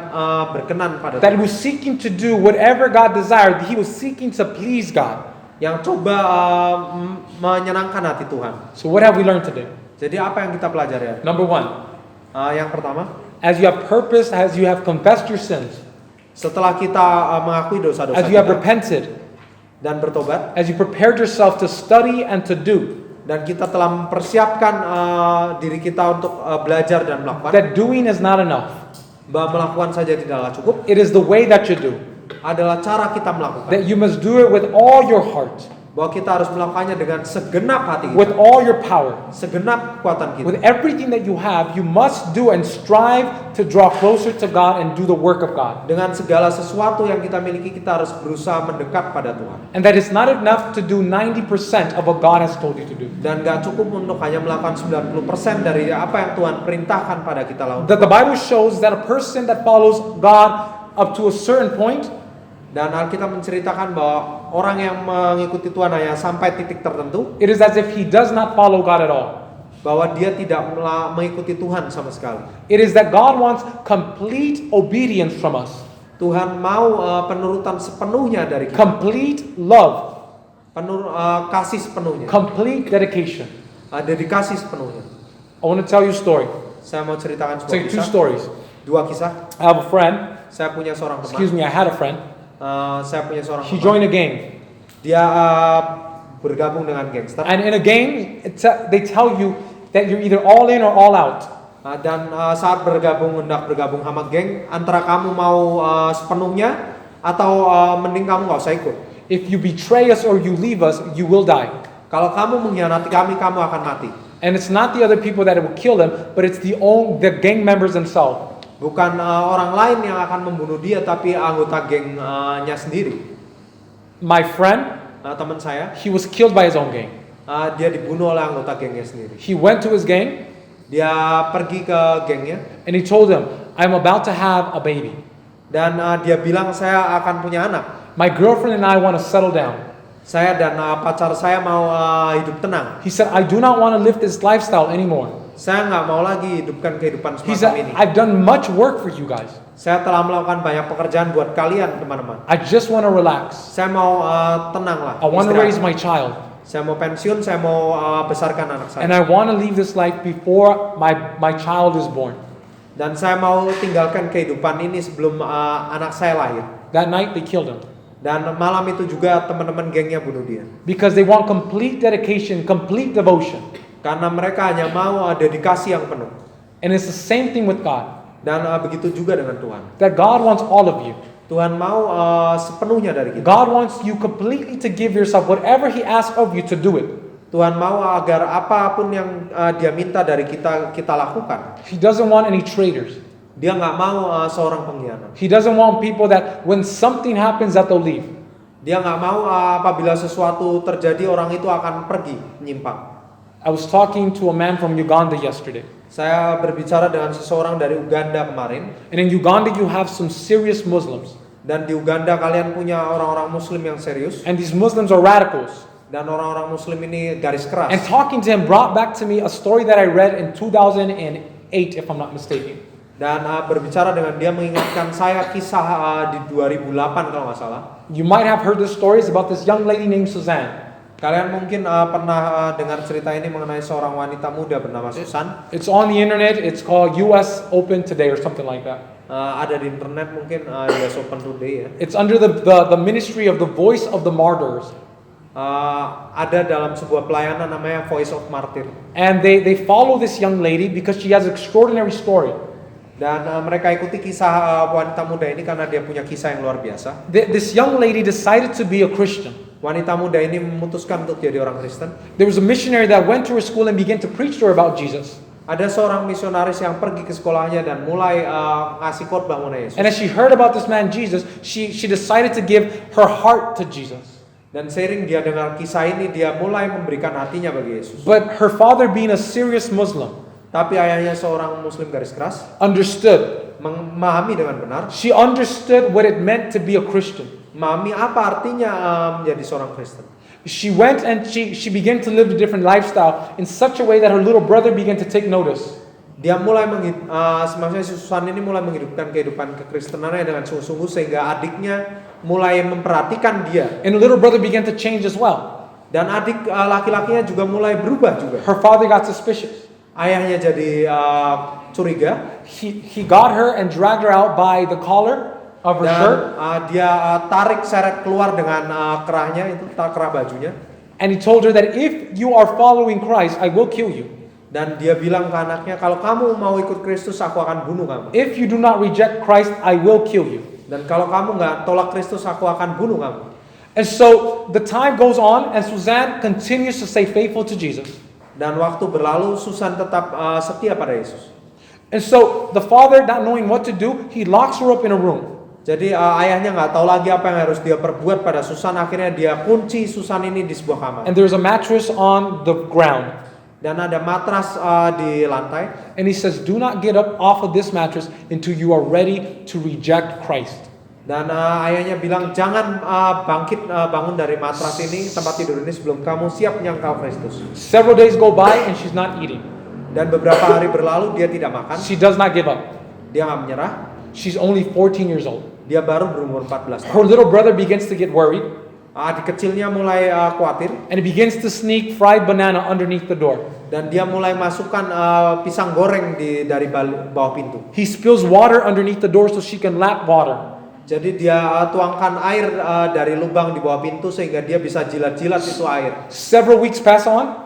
berkenan pada That he Tuhan. was seeking to do whatever God desired. He was seeking to please God. Yang coba menyenangkan hati Tuhan. So what have we learned today? Jadi apa yang kita pelajari? Number one, Yang pertama, as you have purposed, as you have confessed your sins, setelah kita mengakui dosa-dosa as you have kita repented, dan bertobat, as you prepared yourself to study and to do, dan kita telah mempersiapkan diri kita untuk belajar dan melakukan, that doing is not enough. bahwa melakukan saja tidaklah cukup, It is the way that you do. adalah cara kita melakukan. That you must do it with all your heart, Bahwa kita harus melakukannya dengan segenap hati with kita, all your power, segenap kekuatan kita. with everything that you have. You must do and strive to draw closer to God and do the work of God. Dengan segala sesuatu yang kita miliki, kita harus berusaha mendekat pada Tuhan. And that is not enough to do 90% of what God has told you to do. Dan gak cukup untuk hanya melakukan 90% dari apa yang Tuhan perintahkan pada kita lakukan. That the Bible shows that a person that follows God up to a certain point, Dan Alkitab menceritakan bahwa orang yang mengikuti Tuhan hanya sampai titik tertentu, it is as if he does not follow God at all. bahwa dia tidak mengikuti Tuhan sama sekali. It is that God wants complete obedience from us, Tuhan mau penurutan sepenuhnya dari kita, complete love, kasih sepenuhnya, complete dedication. dedikasi sepenuhnya. I want to tell you a story. Saya mau ceritakan sebuah Say two kisah, stories. dua kisah. I have a friend. Saya punya seorang Excuse teman. me, I had a friend. Saya punya seorang He teman. joined a gang. Dia bergabung dengan gangster. And in a gang, they tell you that you're either all in or all out. Dan saat hendak bergabung sama geng, antara kamu mau sepenuhnya atau mending kamu nggak usah ikut. If you betray us or you leave us, you will die. Kalau kamu mengkhianati kami, kamu akan mati. And it's not the other people that will kill them, but it's the gang members themselves. Bukan orang lain yang akan membunuh dia, tapi anggota gengnya sendiri. My friend, Teman saya, he was killed by his own gang. dia dibunuh oleh anggota gengnya sendiri. He went to his gang Dia pergi ke gengnya and he told them, I'm about to have a baby. dan dia bilang, saya akan punya anak. My girlfriend and I want to settle down. Saya dan pacar saya mau hidup tenang. He said, I do not want to live this lifestyle anymore. Saya nggak mau lagi hidupkan kehidupan He semacam said, ini. I've done much work for you guys. Saya telah melakukan banyak pekerjaan buat kalian, teman-teman. I just want to relax. Saya mau tenang lah. I want to istirahat. raise my child. Saya mau pensiun, saya mau besarkan anak saya. And I want to leave this life before my child is born. Dan saya mau tinggalkan kehidupan ini sebelum anak saya lahir. That night they killed him. Dan malam itu juga teman-teman gengnya bunuh dia. Because they want complete dedication, complete devotion. Karena mereka hanya mau dedikasi yang penuh. And it's the same thing with God. Dan begitu juga dengan Tuhan. That God wants all of you. Tuhan mau sepenuhnya dari kita. God wants you completely to give yourself whatever He asks of you to do it. Tuhan mau agar apapun yang dia minta dari kita, kita lakukan. He doesn't want any traitors. Dia nggak mau seorang pengkhianat. He doesn't want people that when something happens that they'll leave. Dia nggak mau apabila sesuatu terjadi orang itu akan pergi menyimpang. I was talking to a man from Uganda yesterday. Saya berbicara dengan seseorang dari Uganda kemarin. And in Uganda you have some serious Muslims. Dan di Uganda kalian punya orang-orang Muslim yang serius. And these Muslims are radicals. Dan orang-orang Muslim ini garis keras. And talking to him brought back to me a story that I read in 2008, if I'm not mistaken. Dan berbicara dengan dia mengingatkan saya kisah di 2008 kalau nggak salah. You might have heard the stories about this young lady named Suzanne. Kalian mungkin pernah dengar cerita ini mengenai seorang wanita muda bernama Susan. It's on the internet. It's called US Open Today or something like that. Ada di internet mungkin US Open Today ya. It's under the ministry of the Voice of the Martyrs. Ada dalam sebuah pelayanan namanya Voice of Martyr. And they follow this young lady because she has an extraordinary story. Dan mereka ikuti kisah wanita muda ini karena dia punya kisah yang luar biasa. This young lady decided to be a Christian. Wanita muda ini memutuskan untuk jadi orang Kristen. There was a missionary that went to her school and began to preach to her about Jesus. Ada seorang misionaris yang pergi ke sekolahnya dan mulai ngasih khotbah mengenai Yesus. And as she heard about this man Jesus, she decided to give her heart to Jesus. Dan seiring dia dengar kisah ini, dia mulai memberikan hatinya bagi Yesus. But her father, being a serious Muslim, Tapi ayahnya seorang Muslim garis keras, understood. memahami dengan benar, She understood what it meant to be a Christian. memahami apa artinya menjadi seorang Kristen. She went and she began to live a different lifestyle in such a way that her little brother began to take notice. Dia mulai maksudnya si Susan ini mulai menghidupkan kehidupan kekristenannya dengan sungguh-sungguh sehingga adiknya mulai memperhatikan dia. And the little brother began to change as well. Dan adik laki-lakinya juga mulai berubah juga. Her father got suspicious. Ayahnya jadi curiga. He got her and dragged her out by the collar of her shirt. Dan dia tarik seret keluar dengan kerahnya, itu kerah bajunya. And he told her that if you are following Christ, I will kill you. Dan dia bilang ke anaknya, kalau kamu mau ikut Kristus, aku akan bunuh kamu. If you do not reject Christ, I will kill you. Dan kalau kamu nggak tolak Kristus, aku akan bunuh kamu. And so the time goes on, and Suzanne continues to stay faithful to Jesus. Dan waktu berlalu, Susan tetap setia pada Yesus. And so the father, not knowing what to do, he locks her up in a room. Jadi ayahnya nggak tahu lagi apa yang harus dia perbuat pada Susan. Akhirnya dia kunci Susan ini di sebuah kamar. And there's a mattress on the ground. Dan ada matras di lantai. And he says, do not get up off of this mattress until you are ready to reject Christ. Dan ayahnya bilang, jangan bangun dari matras ini, tempat tidur ini sebelum kamu siap menyangkal Kristus. Several days go by and she's not eating. Dan beberapa hari berlalu dia tidak makan. She does not give up. Dia nggak menyerah. She's only 14 years old. Dia baru berumur 14 Her tahun. little brother begins to get worried, Adik kecilnya mulai khawatir. and he begins to sneak fried banana underneath the door. Dan dia mulai masukkan pisang goreng dari bawah pintu. He spills water underneath the door so she can lap water. Jadi dia tuangkan air dari lubang di bawah pintu sehingga dia bisa jilat-jilat itu air. Several weeks pass on,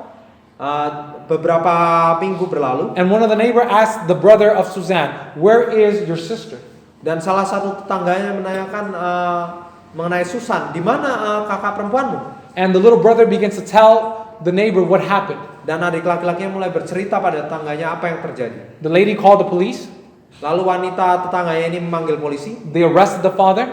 Beberapa minggu berlalu. and one of the neighbor asks the brother of Suzanne, where is your sister? Dan salah satu tetangganya menanyakan mengenai Susan, di mana kakak perempuanmu? And the little brother begins to tell the neighbor what happened. Dan adik laki-lakinya mulai bercerita pada tetangganya apa yang terjadi. The lady called the police. Lalu wanita tetangganya ini memanggil polisi. They arrested the father,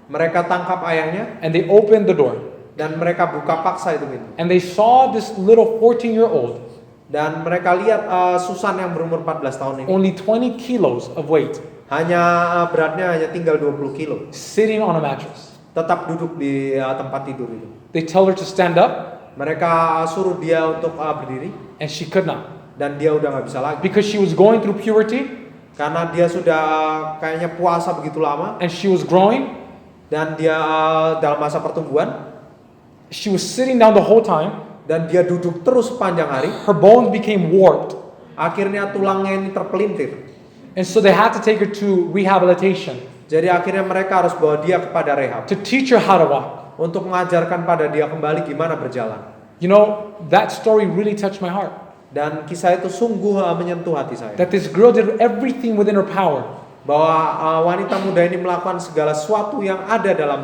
Mereka tangkap ayahnya and they opened the door. dan mereka buka paksa itu pintu. And they saw this little 14-year-old, Dan mereka lihat Susan yang berumur 14 tahun ini. only 20 kilos of weight, Beratnya hanya tinggal 20 kilo. sitting on a mattress. Tetap duduk di tempat tidur itu. They tell her to stand up, Mereka suruh dia untuk berdiri. and she could not. Dan dia udah nggak bisa lagi. Because she was going through puberty, Karena dia sudah kayaknya puasa begitu lama. and she was growing. Dan dia dalam masa pertumbuhan. She was sitting down the whole time. Dan dia duduk terus sepanjang hari. Her bones became warped. Akhirnya tulangnya ini terpelintir. And so they had to take her to rehabilitation Jadi akhirnya mereka harus bawa dia kepada rehab. to teach her how to walk. Untuk mengajarkan pada dia kembali gimana berjalan. You know, that story really touched my heart. Dan kisah itu sungguh menyentuh hati saya. That this girl did everything within her power Bahwa wanita muda ini melakukan segala sesuatu yang ada dalam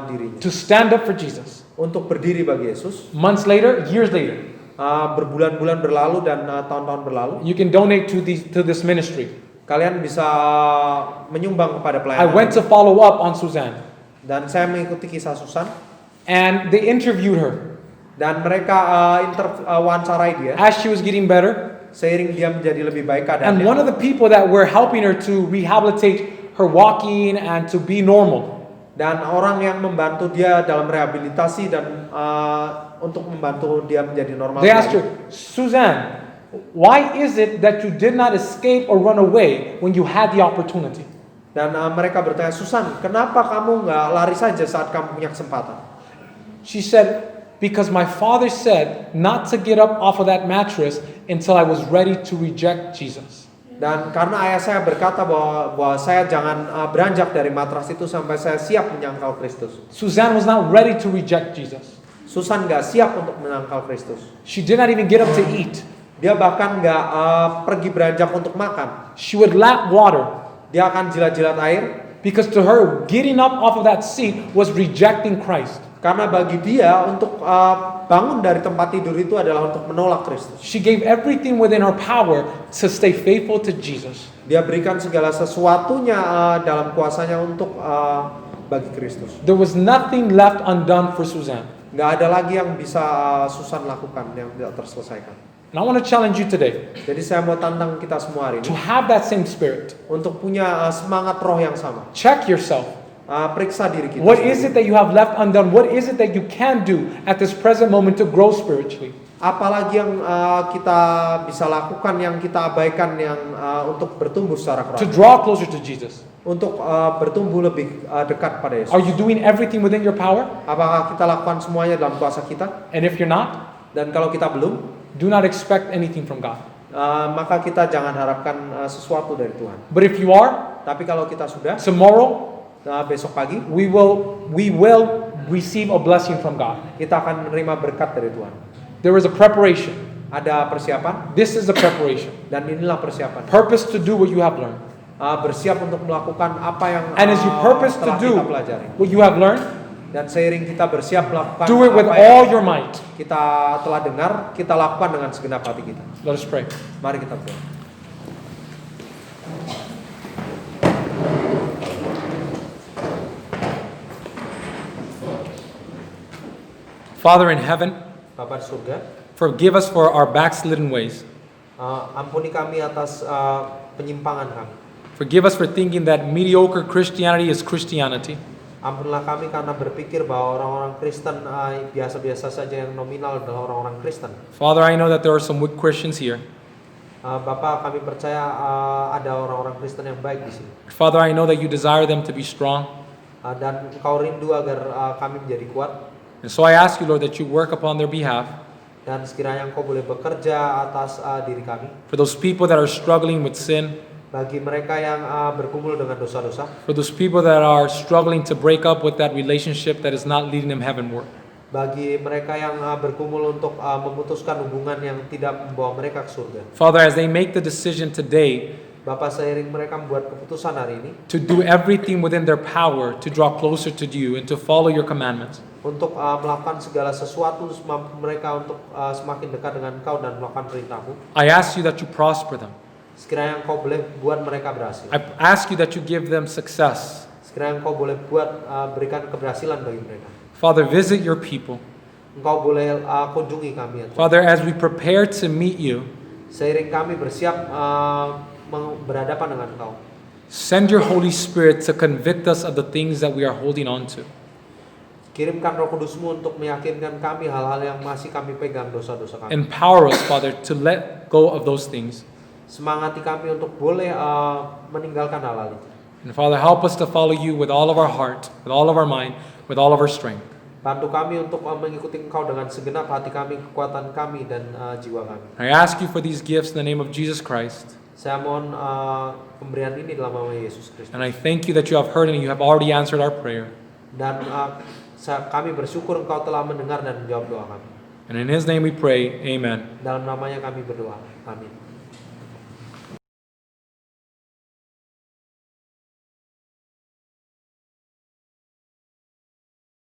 dirinya. to stand up for Jesus. Untuk berdiri bagi Yesus. Months later, years later, Berbulan-bulan berlalu dan tahun-tahun berlalu. you can donate to this ministry. Kalian bisa menyumbang kepada I pelayanan. went to follow up on Suzanne, Dan saya mengikuti kisah Susan. and they interviewed her. Dan mereka wawancarai dia. As she was getting better, Seiring dia menjadi lebih baik and one keadaannya. of the people that were helping her to rehabilitate her walking and to be normal, Dan orang yang membantu dia dalam rehabilitasi dan untuk membantu dia menjadi normal. they asked her, Suzanne, why is it that you did not escape or run away when you had the opportunity? Dan mereka bertanya, Susan, kenapa kamu nggak lari saja saat kamu punya kesempatan? She said, because my father said not to get up off of that mattress until I was ready to reject Jesus. Dan karena ayah saya berkata bahwa saya jangan beranjak dari matras itu sampai saya siap menyangkal Kristus. Suzanne was not ready to reject Jesus. Susan nggak siap untuk menyangkal Kristus. She did not even get up to eat. Dia bahkan nggak pergi beranjak untuk makan. She would lap water Dia akan jilat-jilat air because to her, getting up off of that seat was rejecting Christ. karena bagi dia untuk bangun dari tempat tidur itu adalah untuk menolak Kristus. She gave everything within her power to stay faithful to Jesus. Dia berikan segala sesuatunya dalam kuasanya untuk bagi Kristus. There was nothing left undone for Suzanne. Nggak ada lagi yang bisa Susan lakukan yang tidak terselesaikan. And I want to challenge you today Jadi saya mau tantang kita semua hari to ini have that same spirit. untuk punya semangat roh yang sama. Check yourself. Periksa diri kita. What sendiri. is it that you have left undone? What is it that you can do at this present moment to grow spiritually? Apalagi yang kita bisa lakukan, yang kita abaikan, yang untuk bertumbuh secara To rohani, draw closer to Jesus? untuk bertumbuh lebih dekat pada Yesus. Are you doing everything within your power? Apakah kita lakukan semuanya dalam kuasa kita? And if you're not, Dan kalau kita belum, do not expect anything from God. maka kita jangan harapkan sesuatu dari Tuhan. But if you are, Tapi kalau kita sudah, tomorrow besok pagi we will receive a blessing from God. kita akan menerima berkat dari Tuhan. There is a preparation. Ada persiapan, This is the preparation. dan inilah persiapan. Purpose to do what you have learned. Bersiap untuk melakukan apa yang And as you purpose to telah do kita pelajari. what you have learned, Dan seiring kita bersiap melakukan do it with apa yang all your might. kita telah dengar, kita lakukan dengan segenap hati kita. Let us pray. Mari kita berdoa. Father in heaven, Bapa di surga, forgive us for our backslidden ways. ampuni kami atas penyimpangan kami. Forgive us for thinking that mediocre Christianity is Christianity. Ampunilah kami karena berpikir bahwa orang-orang Kristen biasa-biasa saja yang nominal adalah orang-orang Kristen. Father, I know that there are some weak Christians here. Bapak, kami percaya ada orang-orang Kristen yang baik di sini. Father, I know that you desire them to be strong. Dan Engkau rindu agar kami menjadi kuat. And so I ask you, Lord, that you work upon their behalf. Dan sekiranya Engkau boleh bekerja atas diri kami. For those people that are struggling with sin. Bagi mereka yang bergumul dengan dosa-dosa. For those people that are struggling to break up with that relationship that is not leading them heavenward. Bagi mereka yang bergumul untuk memutuskan hubungan yang tidak membawa mereka ke surga. Father, as they make the decision today Bapak, seiring mereka membuat keputusan hari ini to do everything within their power to draw closer to you and to follow your commandments, untuk melakukan segala sesuatu semampu mereka untuk semakin dekat dengan Engkau dan melakukan perintah-Mu. I ask you that you prosper them. Sekiranya Engkau boleh buat mereka berhasil. I ask you that you give them success. Sekiranya Engkau boleh buat berikan keberhasilan bagi mereka. Father, visit your people. Engkau boleh kunjungi kami, ya Tuhan. Father, as we prepare to meet you, Seiring kami bersiap berhadapan dengan Engkau, send your Holy Spirit to convict us of the things that we are holding on to. kirimkan Roh Kudus-Mu untuk meyakinkan kami hal-hal yang masih kami pegang, dosa-dosa kami. Empower us, Father, to let go of those things. Semangati kami untuk boleh meninggalkan hal-hal itu. And Father, help us to follow you with all of our heart, with all of our mind, with all of our strength. Bantu kami untuk mengikuti Engkau dengan segenap hati kami, kekuatan kami, dan jiwa kami. I ask you for these gifts in the name of Jesus Christ. Saya mohon pemberian ini dalam nama Yesus Kristus. And I thank you that you have heard and you have already answered our prayer. Dan kami bersyukur Engkau telah mendengar dan menjawab doa kami. And in His name we pray, amen. Dalam namanya kami berdoa. Amin.